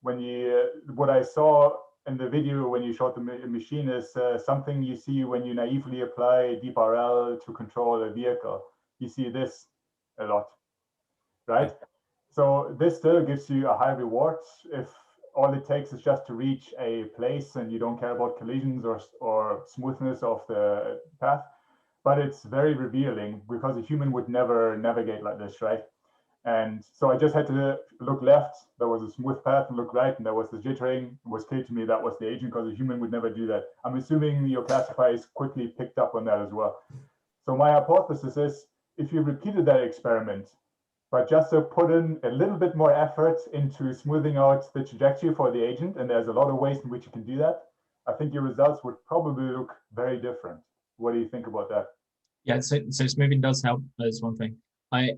what I saw in the video when you showed the machine is something you see when you naively apply deep RL to control a vehicle. You see this a lot, right? So this still gives you a high reward if all it takes is just to reach a place and you don't care about collisions or smoothness of the path. But it's very revealing because a human would never navigate like this, right? And so I just had to look left, there was a smooth path, and look right, and there was the jittering. It was clear to me that was the agent because a human would never do that. I'm assuming your classifiers quickly picked up on that as well. So my hypothesis is if you repeated that experiment, but just to put in a little bit more effort into smoothing out the trajectory for the agent, and there's a lot of ways in which you can do that, I think your results would probably look very different. What do you think about that? Yeah, so smoothing does help. That's one thing. I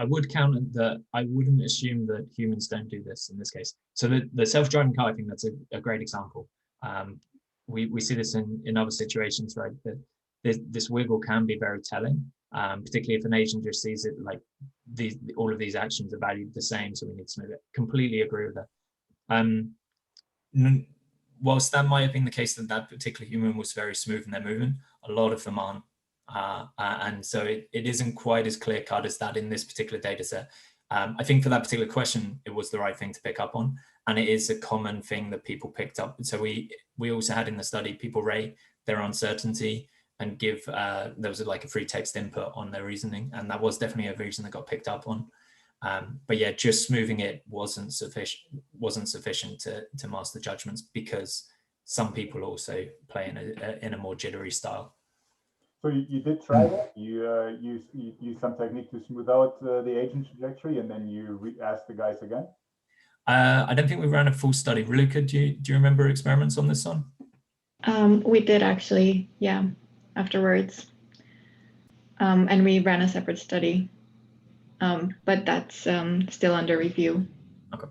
would counter that I wouldn't assume that humans don't do this in this case. So the self-driving car, I think that's a great example. We see this in other situations, right? That this wiggle can be very telling, particularly if an agent just sees it like all of these actions are valued the same, so we need to smooth it. Completely agree with that. Whilst that might have been the case that particular human was very smooth in their movement, a lot of them aren't. And so it isn't quite as clear cut as that in this particular data set. I think for that particular question, it was the right thing to pick up on. And it is a common thing that people picked up. So we also had in the study, people rate their uncertainty and give, there was like a free text input on their reasoning. And that was definitely a reason that got picked up on. But yeah, just smoothing it wasn't sufficient to master judgments, because some people also play in a more jittery style. So you did try that? You used some technique to smooth out the agent trajectory, and then you asked the guys again? I don't think we ran a full study. Raluca, do you remember experiments on this one? We did actually, yeah, afterwards. And we ran a separate study, but that's still under review. Okay.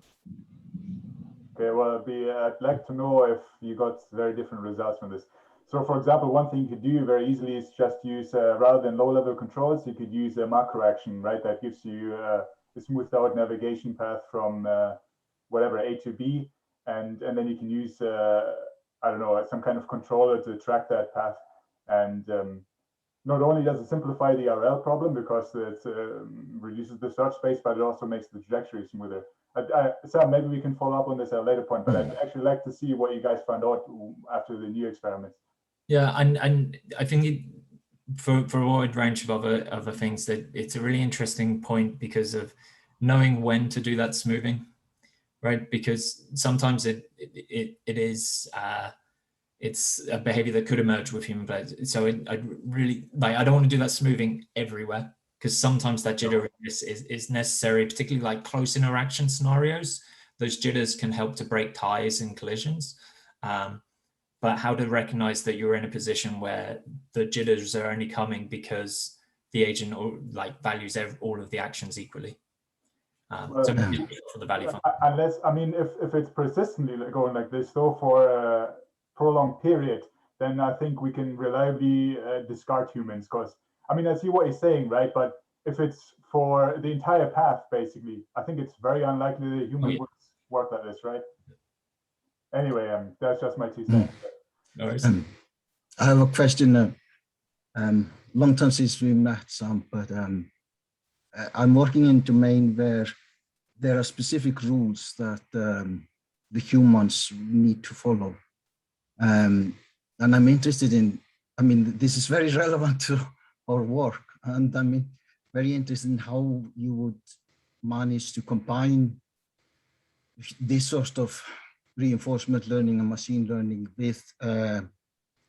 Okay, well, I'd like to know if you got very different results from this. So for example, one thing you could do very easily is just use, rather than low-level controls, you could use a macro action, right? That gives you a smoothed out navigation path from whatever, A to B. And then you can use, I don't know, some kind of controller to track that path. And not only does it simplify the RL problem because it reduces the search space, but it also makes the trajectory smoother. Sam, maybe we can follow up on this at a later point, but I'd actually like to see what you guys found out after the new experiments. Yeah, and I think for a wide range of other things, that it's a really interesting point because of knowing when to do that smoothing, right? Because sometimes it is it's a behavior that could emerge with human players. So I really I don't want to do that smoothing everywhere, because sometimes that jitteriness is necessary, particularly like close interaction scenarios. Those jitters can help to break ties in collisions. But how to recognize that you're in a position where the jitters are only coming because the agent values all of the actions equally. So for the value function. Unless, I mean, if it's persistently going like this, though, for a prolonged period, then I think we can reliably discard humans. Because, I mean, I see what you're saying, right? But if it's for the entire path, basically, I think it's very unlikely that a human would work like this, right? Anyway, that's just my 2 cents. I have a question. Long time since we met, Sam, but I'm working in a domain where there are specific rules that the humans need to follow. And I'm interested in, I mean, this is very relevant to our work. And I mean, very interested in how you would manage to combine this sort of reinforcement learning and machine learning with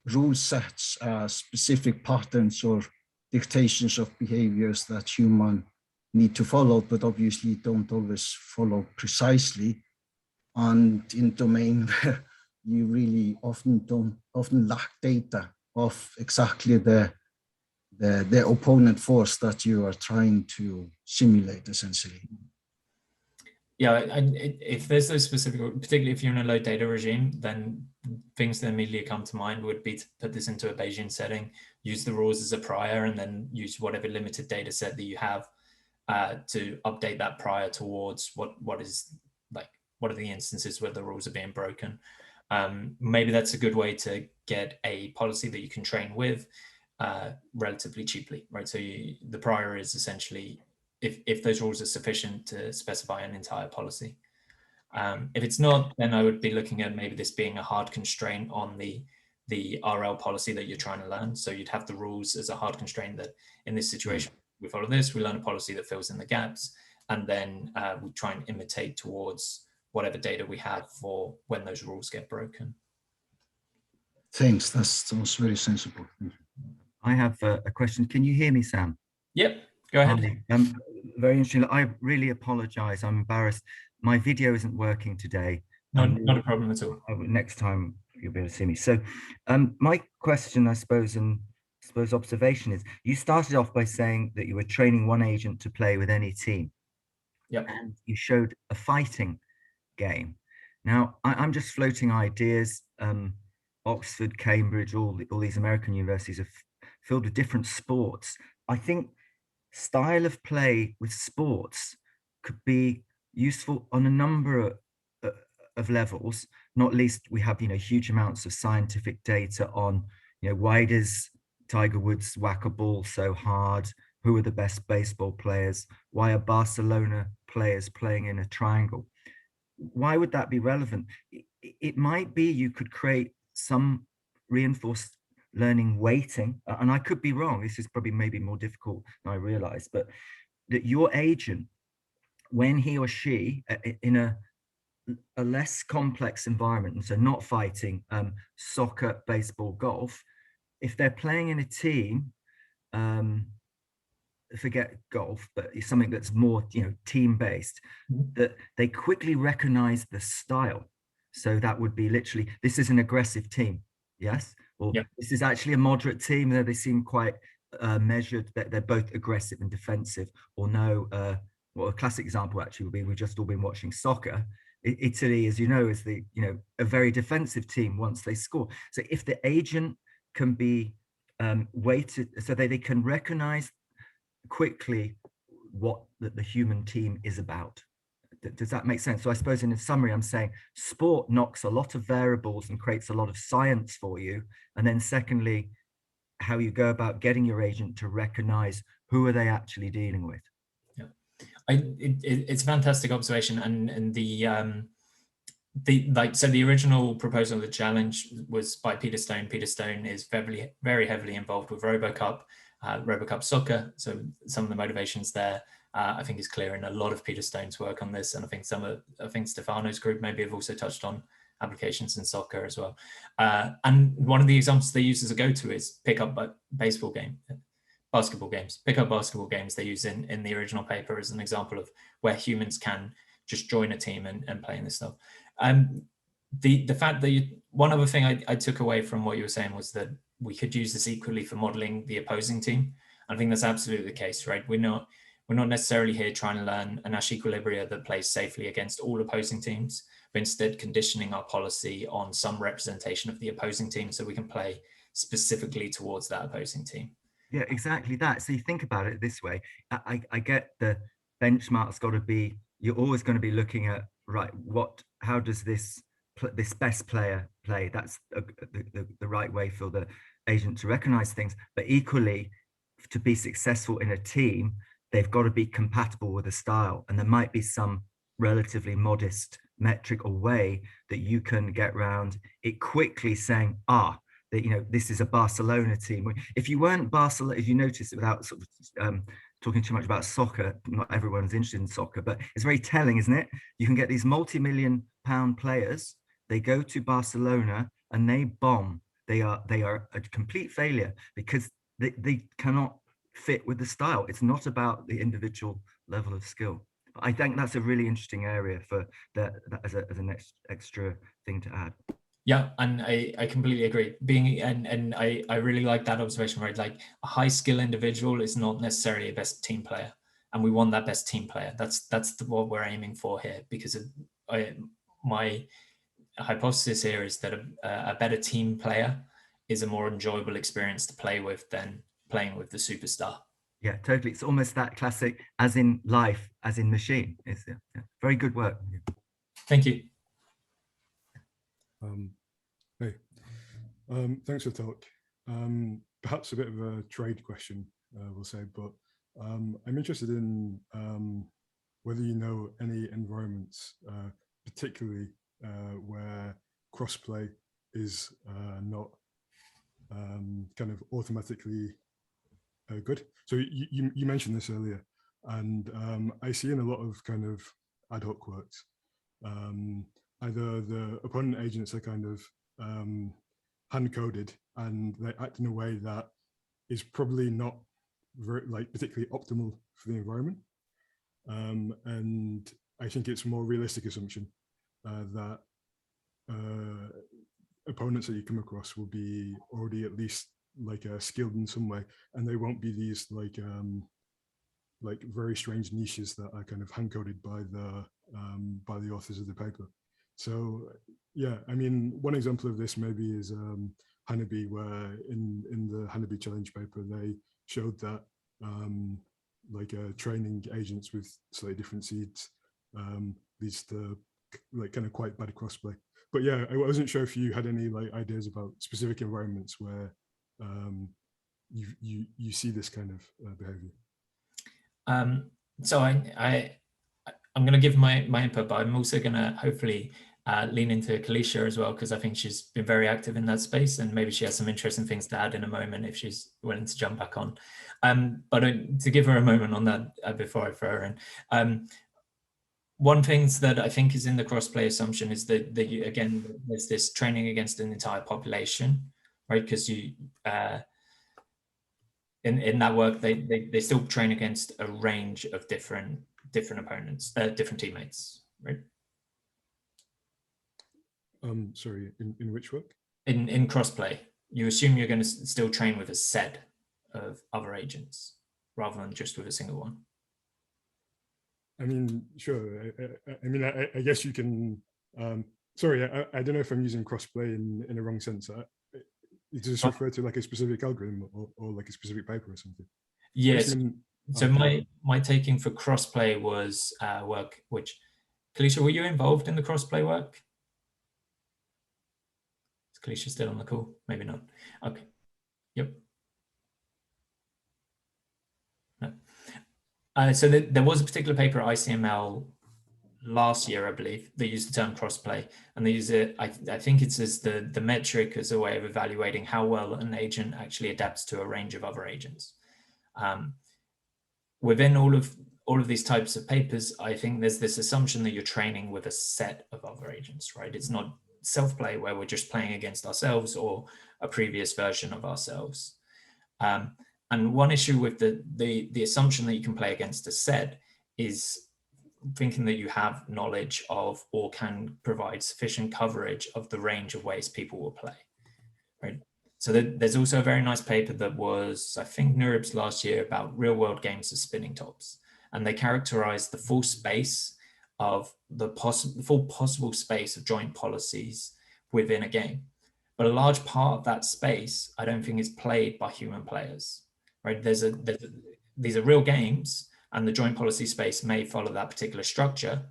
rule sets, specific patterns or dictations of behaviors that humans need to follow, but obviously don't always follow precisely. And in domain where you really often lack data of exactly the opponent force that you are trying to simulate, essentially. Yeah, and if there's those specific, particularly if you're in a low data regime, then things that immediately come to mind would be to put this into a Bayesian setting, use the rules as a prior, and then use whatever limited data set that you have to update that prior towards what are the instances where the rules are being broken. Maybe that's a good way to get a policy that you can train with relatively cheaply, right? So the prior is essentially if those rules are sufficient to specify an entire policy. If it's not, then I would be looking at maybe this being a hard constraint on the RL policy that you're trying to learn. So you'd have the rules as a hard constraint that in this situation, we follow this, we learn a policy that fills in the gaps, and then we try and imitate towards whatever data we have for when those rules get broken. Thanks, that sounds very sensible. I have a question. Can you hear me, Sam? Yep, go ahead. Very interesting. I really apologize. I'm embarrassed. My video isn't working today. Not a problem at all. Next time you'll be able to see me. So my question, I suppose, and suppose, observation is you started off by saying that you were training one agent to play with any team. Yep. And you showed a fighting game. Now, I'm just floating ideas. Oxford, Cambridge, all these American universities are filled with different sports. I think style of play with sports could be useful on a number of levels. Not least, we have huge amounts of scientific data on why does Tiger Woods whack a ball so hard? Who are the best baseball players? Why are Barcelona players playing in a triangle? Why would that be relevant? It might be you could create some reinforced learning weighting, and I could be wrong. This is probably maybe more difficult than I realize, but that your agent, when he or she in a less complex environment, and so not fighting, soccer, baseball, golf, if they're playing in a team, forget golf, but it's something that's more team based, that they quickly recognize the style. So that would be literally, this is an aggressive team, yes, or this is actually a moderate team. They seem quite measured, that they're both aggressive and defensive. Or no, well, a classic example actually would be, we've just all been watching soccer. Italy, as you know, is the a very defensive team once they score. So if the agent can be weighted, so they can recognize quickly what the human team is about. Does that make sense? So I suppose in a summary, I'm saying sport knocks a lot of variables and creates a lot of science for you. And then secondly, how you go about getting your agent to recognize who are they actually dealing with. Yeah, it's a fantastic observation. And so the original proposal of the challenge was by Peter Stone. Peter Stone is very heavily involved with RoboCup, RoboCup soccer. So some of the motivations there, I think, is clear in a lot of Peter Stone's work on this. And I think Stefano's group maybe have also touched on applications in soccer as well. And one of the examples they use as a go-to is basketball games. Pickup basketball games they use in the original paper as an example of where humans can just join a team and play in this stuff. The fact that one other thing I took away from what you were saying was that we could use this equally for modeling the opposing team. I think that's absolutely the case, right? We're not necessarily here trying to learn a Nash equilibria that plays safely against all opposing teams, but instead conditioning our policy on some representation of the opposing team so we can play specifically towards that opposing team. Yeah, exactly that. So you think about it this way. I get the benchmark's got to be, you're always going to be looking at, right, how does this best player play? That's the right way for the agent to recognize things. But equally, to be successful in a team, they've got to be compatible with a style. And there might be some relatively modest metric or way that you can get around it quickly saying, that this is a Barcelona team. If you weren't Barcelona, if you notice it, without sort of talking too much about soccer, not everyone's interested in soccer, but it's very telling, isn't it? You can get these multi-million-pound players, they go to Barcelona and they bomb. They are a complete failure because they cannot fit with the style. It's not about the individual level of skill. I think that's a really interesting area for that as a next extra thing to add. Yeah, and I completely agree. And I really like that observation, right? Like a high skill individual is not necessarily a best team player, and we want that best team player. That's what we're aiming for here, because my hypothesis here is that a better team player is a more enjoyable experience to play with than playing with the superstar. Yeah, totally. It's almost that classic, as in life, as in machine. It's very good work. Thank you. Hey, thanks for the talk. Perhaps a bit of a trade question, we'll say, but I'm interested in whether you know any environments, particularly where crossplay is not kind of automatically good. So you mentioned this earlier, and I see in a lot of kind of ad hoc works, either the opponent agents are kind of hand-coded and they act in a way that is probably not very, particularly optimal for the environment. And I think it's a more realistic assumption that opponents that you come across will be already at least skilled in some way, and they won't be these very strange niches that are kind of hand-coded by the authors of the paper. So yeah, I mean, one example of this maybe is Hanabi, where in the Hanabi challenge paper they showed that training agents with slightly different seeds leads to kind of quite bad crossplay. But yeah, I wasn't sure if you had any ideas about specific environments where you see this kind of behavior. So I'm going to give my input, but I'm also going to hopefully lean into Kalisha as well, because I think she's been very active in that space, and maybe she has some interesting things to add in a moment if she's willing to jump back on. But to give her a moment on that before I throw her in. One thing that I think is in the crossplay assumption is that again, there's this training against an entire population, right? Because you in that work, they still train against a range of different opponents, different teammates, right? Sorry, in which work? In crossplay, you assume you're going to still train with a set of other agents rather than just with a single one. I mean, sure. I mean, I guess you can. Sorry, I don't know if I'm using crossplay in a wrong sense. Does this refer to a specific algorithm or a specific paper or something? Yes. So my taking for crossplay was work which, Kalisha, were you involved in the crossplay work? Is Kalisha still on the call? Maybe not. Okay. Yep. No. So there was a particular paper at ICML last year, I believe, that used the term crossplay, and they use it. I think it's as the metric as a way of evaluating how well an agent actually adapts to a range of other agents. Within all of these types of papers, I think there's this assumption that you're training with a set of other agents, right? It's not self-play where we're just playing against ourselves or a previous version of ourselves. And one issue with the assumption that you can play against a set is thinking that you have knowledge of or can provide sufficient coverage of the range of ways people will play, right? So there's also a very nice paper that was, I think, NeurIPS last year about real world games of spinning tops. And they characterized the full space of the full possible space of joint policies within a game. But a large part of that space, I don't think is played by human players, right? These are real games, and the joint policy space may follow that particular structure.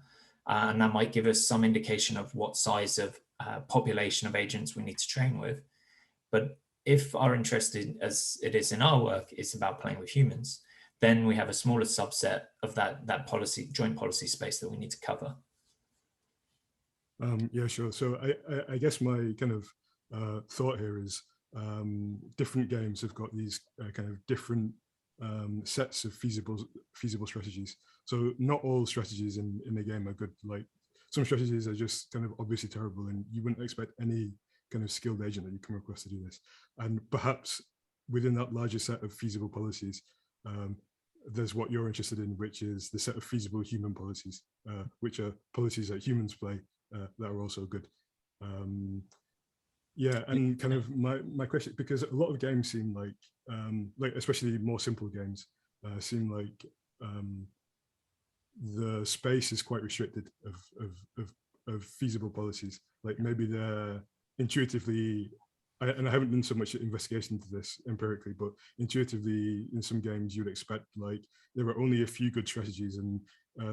And that might give us some indication of what size of population of agents we need to train with. But if our interest, as it is in our work, is about playing with humans, then we have a smaller subset of that joint policy space that we need to cover. Yeah, sure. So I guess my kind of thought here is different games have got these kind of different sets of feasible strategies. So not all strategies in the game are good. Like some strategies are just kind of obviously terrible, and you wouldn't expect any kind of skilled agent that you come across to do this. And perhaps within that larger set of feasible policies, there's what you're interested in, which is the set of feasible human policies, which are policies that humans play that are also good. Yeah, and kind of my question, because a lot of games seem like especially more simple games, seem like the space is quite restricted of feasible policies. Like maybe they're intuitively, and I haven't done so much investigation into this empirically, but intuitively in some games you would expect like there are only a few good strategies, and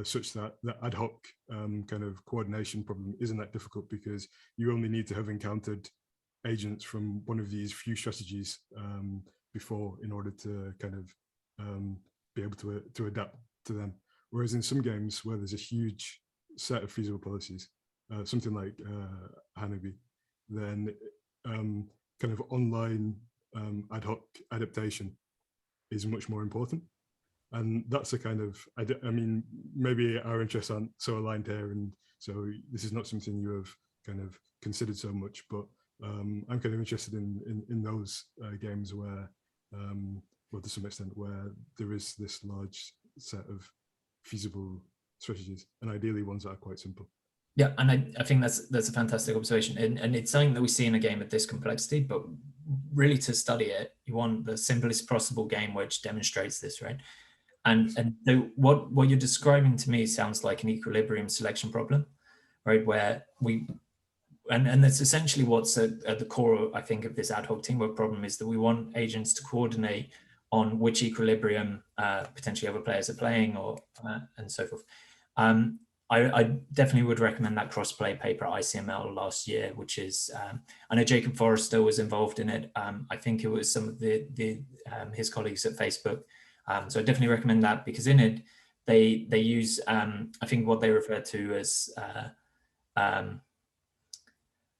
such that the ad hoc kind of coordination problem isn't that difficult because you only need to have encountered agents from one of these few strategies before in order to kind of be able to adapt to them. Whereas in some games where there's a huge set of feasible policies, something like Hanabi, then kind of online ad hoc adaptation is much more important. And that's a kind of, I mean, maybe our interests aren't so aligned here, and so this is not something you have kind of considered so much, but I'm kind of interested in those games where, well, to some extent, where there is this large set of feasible strategies, and ideally ones that are quite simple. Yeah, and I think that's a fantastic observation, and it's something that we see in a game of this complexity. But really, to study it, you want the simplest possible game which demonstrates this, right? And so what you're describing to me sounds like an equilibrium selection problem, right? Where and that's essentially what's at the core, I think, of this ad hoc teamwork problem, is that we want agents to coordinate on which equilibrium potentially other players are playing, or and so forth. I definitely would recommend that cross-play paper at ICML last year, which is, I know Jacob Forrester was involved in it. I think it was some of his colleagues at Facebook. So I definitely recommend that, because in it, they use, I think, what they refer to as,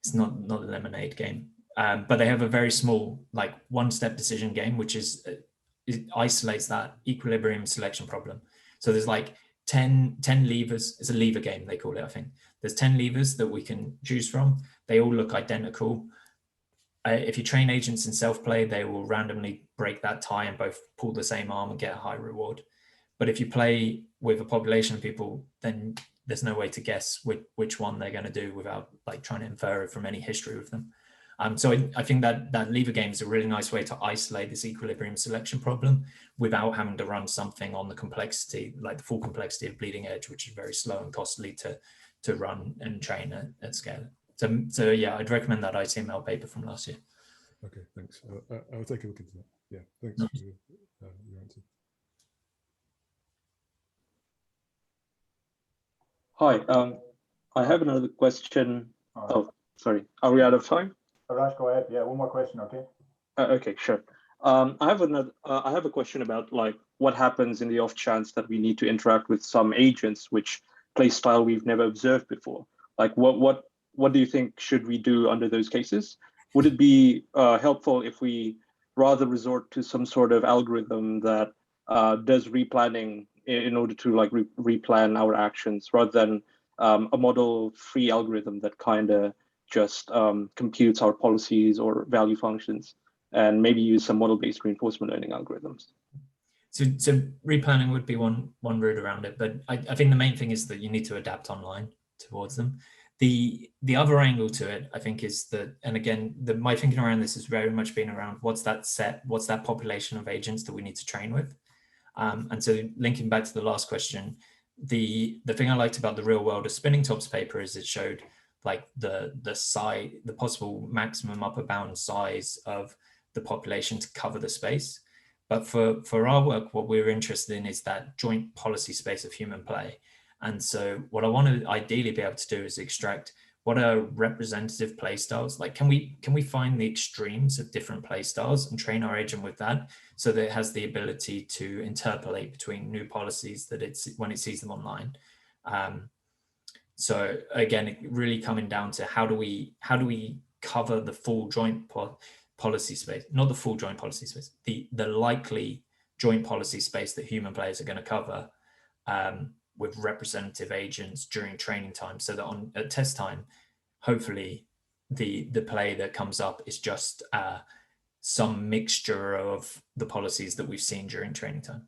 it's not a lemonade game, but they have a very small, like, one-step decision game, which is, it isolates that equilibrium selection problem. So there's like 10 levers. It's a lever game, they call it, I think. There's 10 levers that we can choose from. They all look identical. If you train agents in self-play, they will randomly break that tie and both pull the same arm and get a high reward. But if you play with a population of people, then there's no way to guess which one they're going to do without, like, trying to infer it from any history with them. So I think that lever game is a really nice way to isolate this equilibrium selection problem without having to run something on the complexity, like the full complexity of Bleeding Edge, which is very slow and costly to run and train at scale. So yeah, I'd recommend that ICML paper from last year. Okay, thanks. I'll take a look into that. Yeah, thanks for your answer. Hi, I have another question. Oh, sorry. Are we out of time? Arash, go ahead. Yeah, one more question, okay? Okay, sure. I have a question about, like, what happens in the off chance that we need to interact with some agents which play style we've never observed before. Like, what do you think should we do under those cases? Would it be helpful if we rather resort to some sort of algorithm that does replanning in order to, like, replan our actions, rather than a model-free algorithm that kind of just computes our policies or value functions, and maybe use some model-based reinforcement learning algorithms? So replanning would be one route around it, but I think the main thing is that you need to adapt online towards them. The other angle to it, I think, is that, and again, my thinking around this has very much been around what's that population of agents that we need to train with. And so linking back to the last question, the thing I liked about the real world of Spinning Tops paper is it showed, like, the possible maximum upper bound size of the population to cover the space. But for our work, what we're interested in is that joint policy space of human play. And so what I want to ideally be able to do is extract what are representative play styles. Like, can we find the extremes of different play styles and train our agent with that, so that it has the ability to interpolate between new policies that when it sees them online. So again, it really coming down to how do we cover the full joint policy space, not the full joint policy space, the likely joint policy space that human players are going to cover with representative agents during training time, so that at test time, hopefully the play that comes up is just some mixture of the policies that we've seen during training time.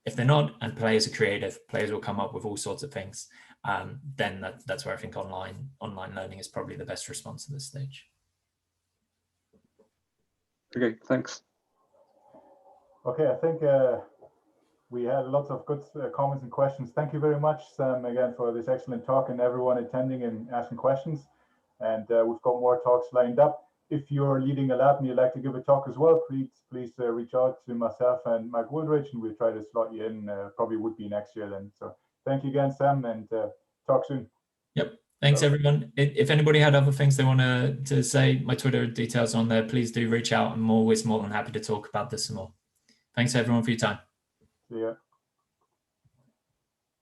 If they're not, and players are creative, players will come up with all sorts of things. Then that's where I think online learning is probably the best response at this stage. Okay, thanks. Okay, I think we had lots of good comments and questions. Thank you very much, Sam, again, for this excellent talk, and everyone attending and asking questions. And we've got more talks lined up. If you're leading a lab and you'd like to give a talk as well, please reach out to myself and Mike Woolridge, and we'll try to slot you in. Probably would be next year then. So thank you again, Sam, and talk soon. Yep. Thanks, everyone. If anybody had other things they want to say, my Twitter details are on there. Please do reach out. I'm always more than happy to talk about this some more. Thanks, everyone, for your time. See ya.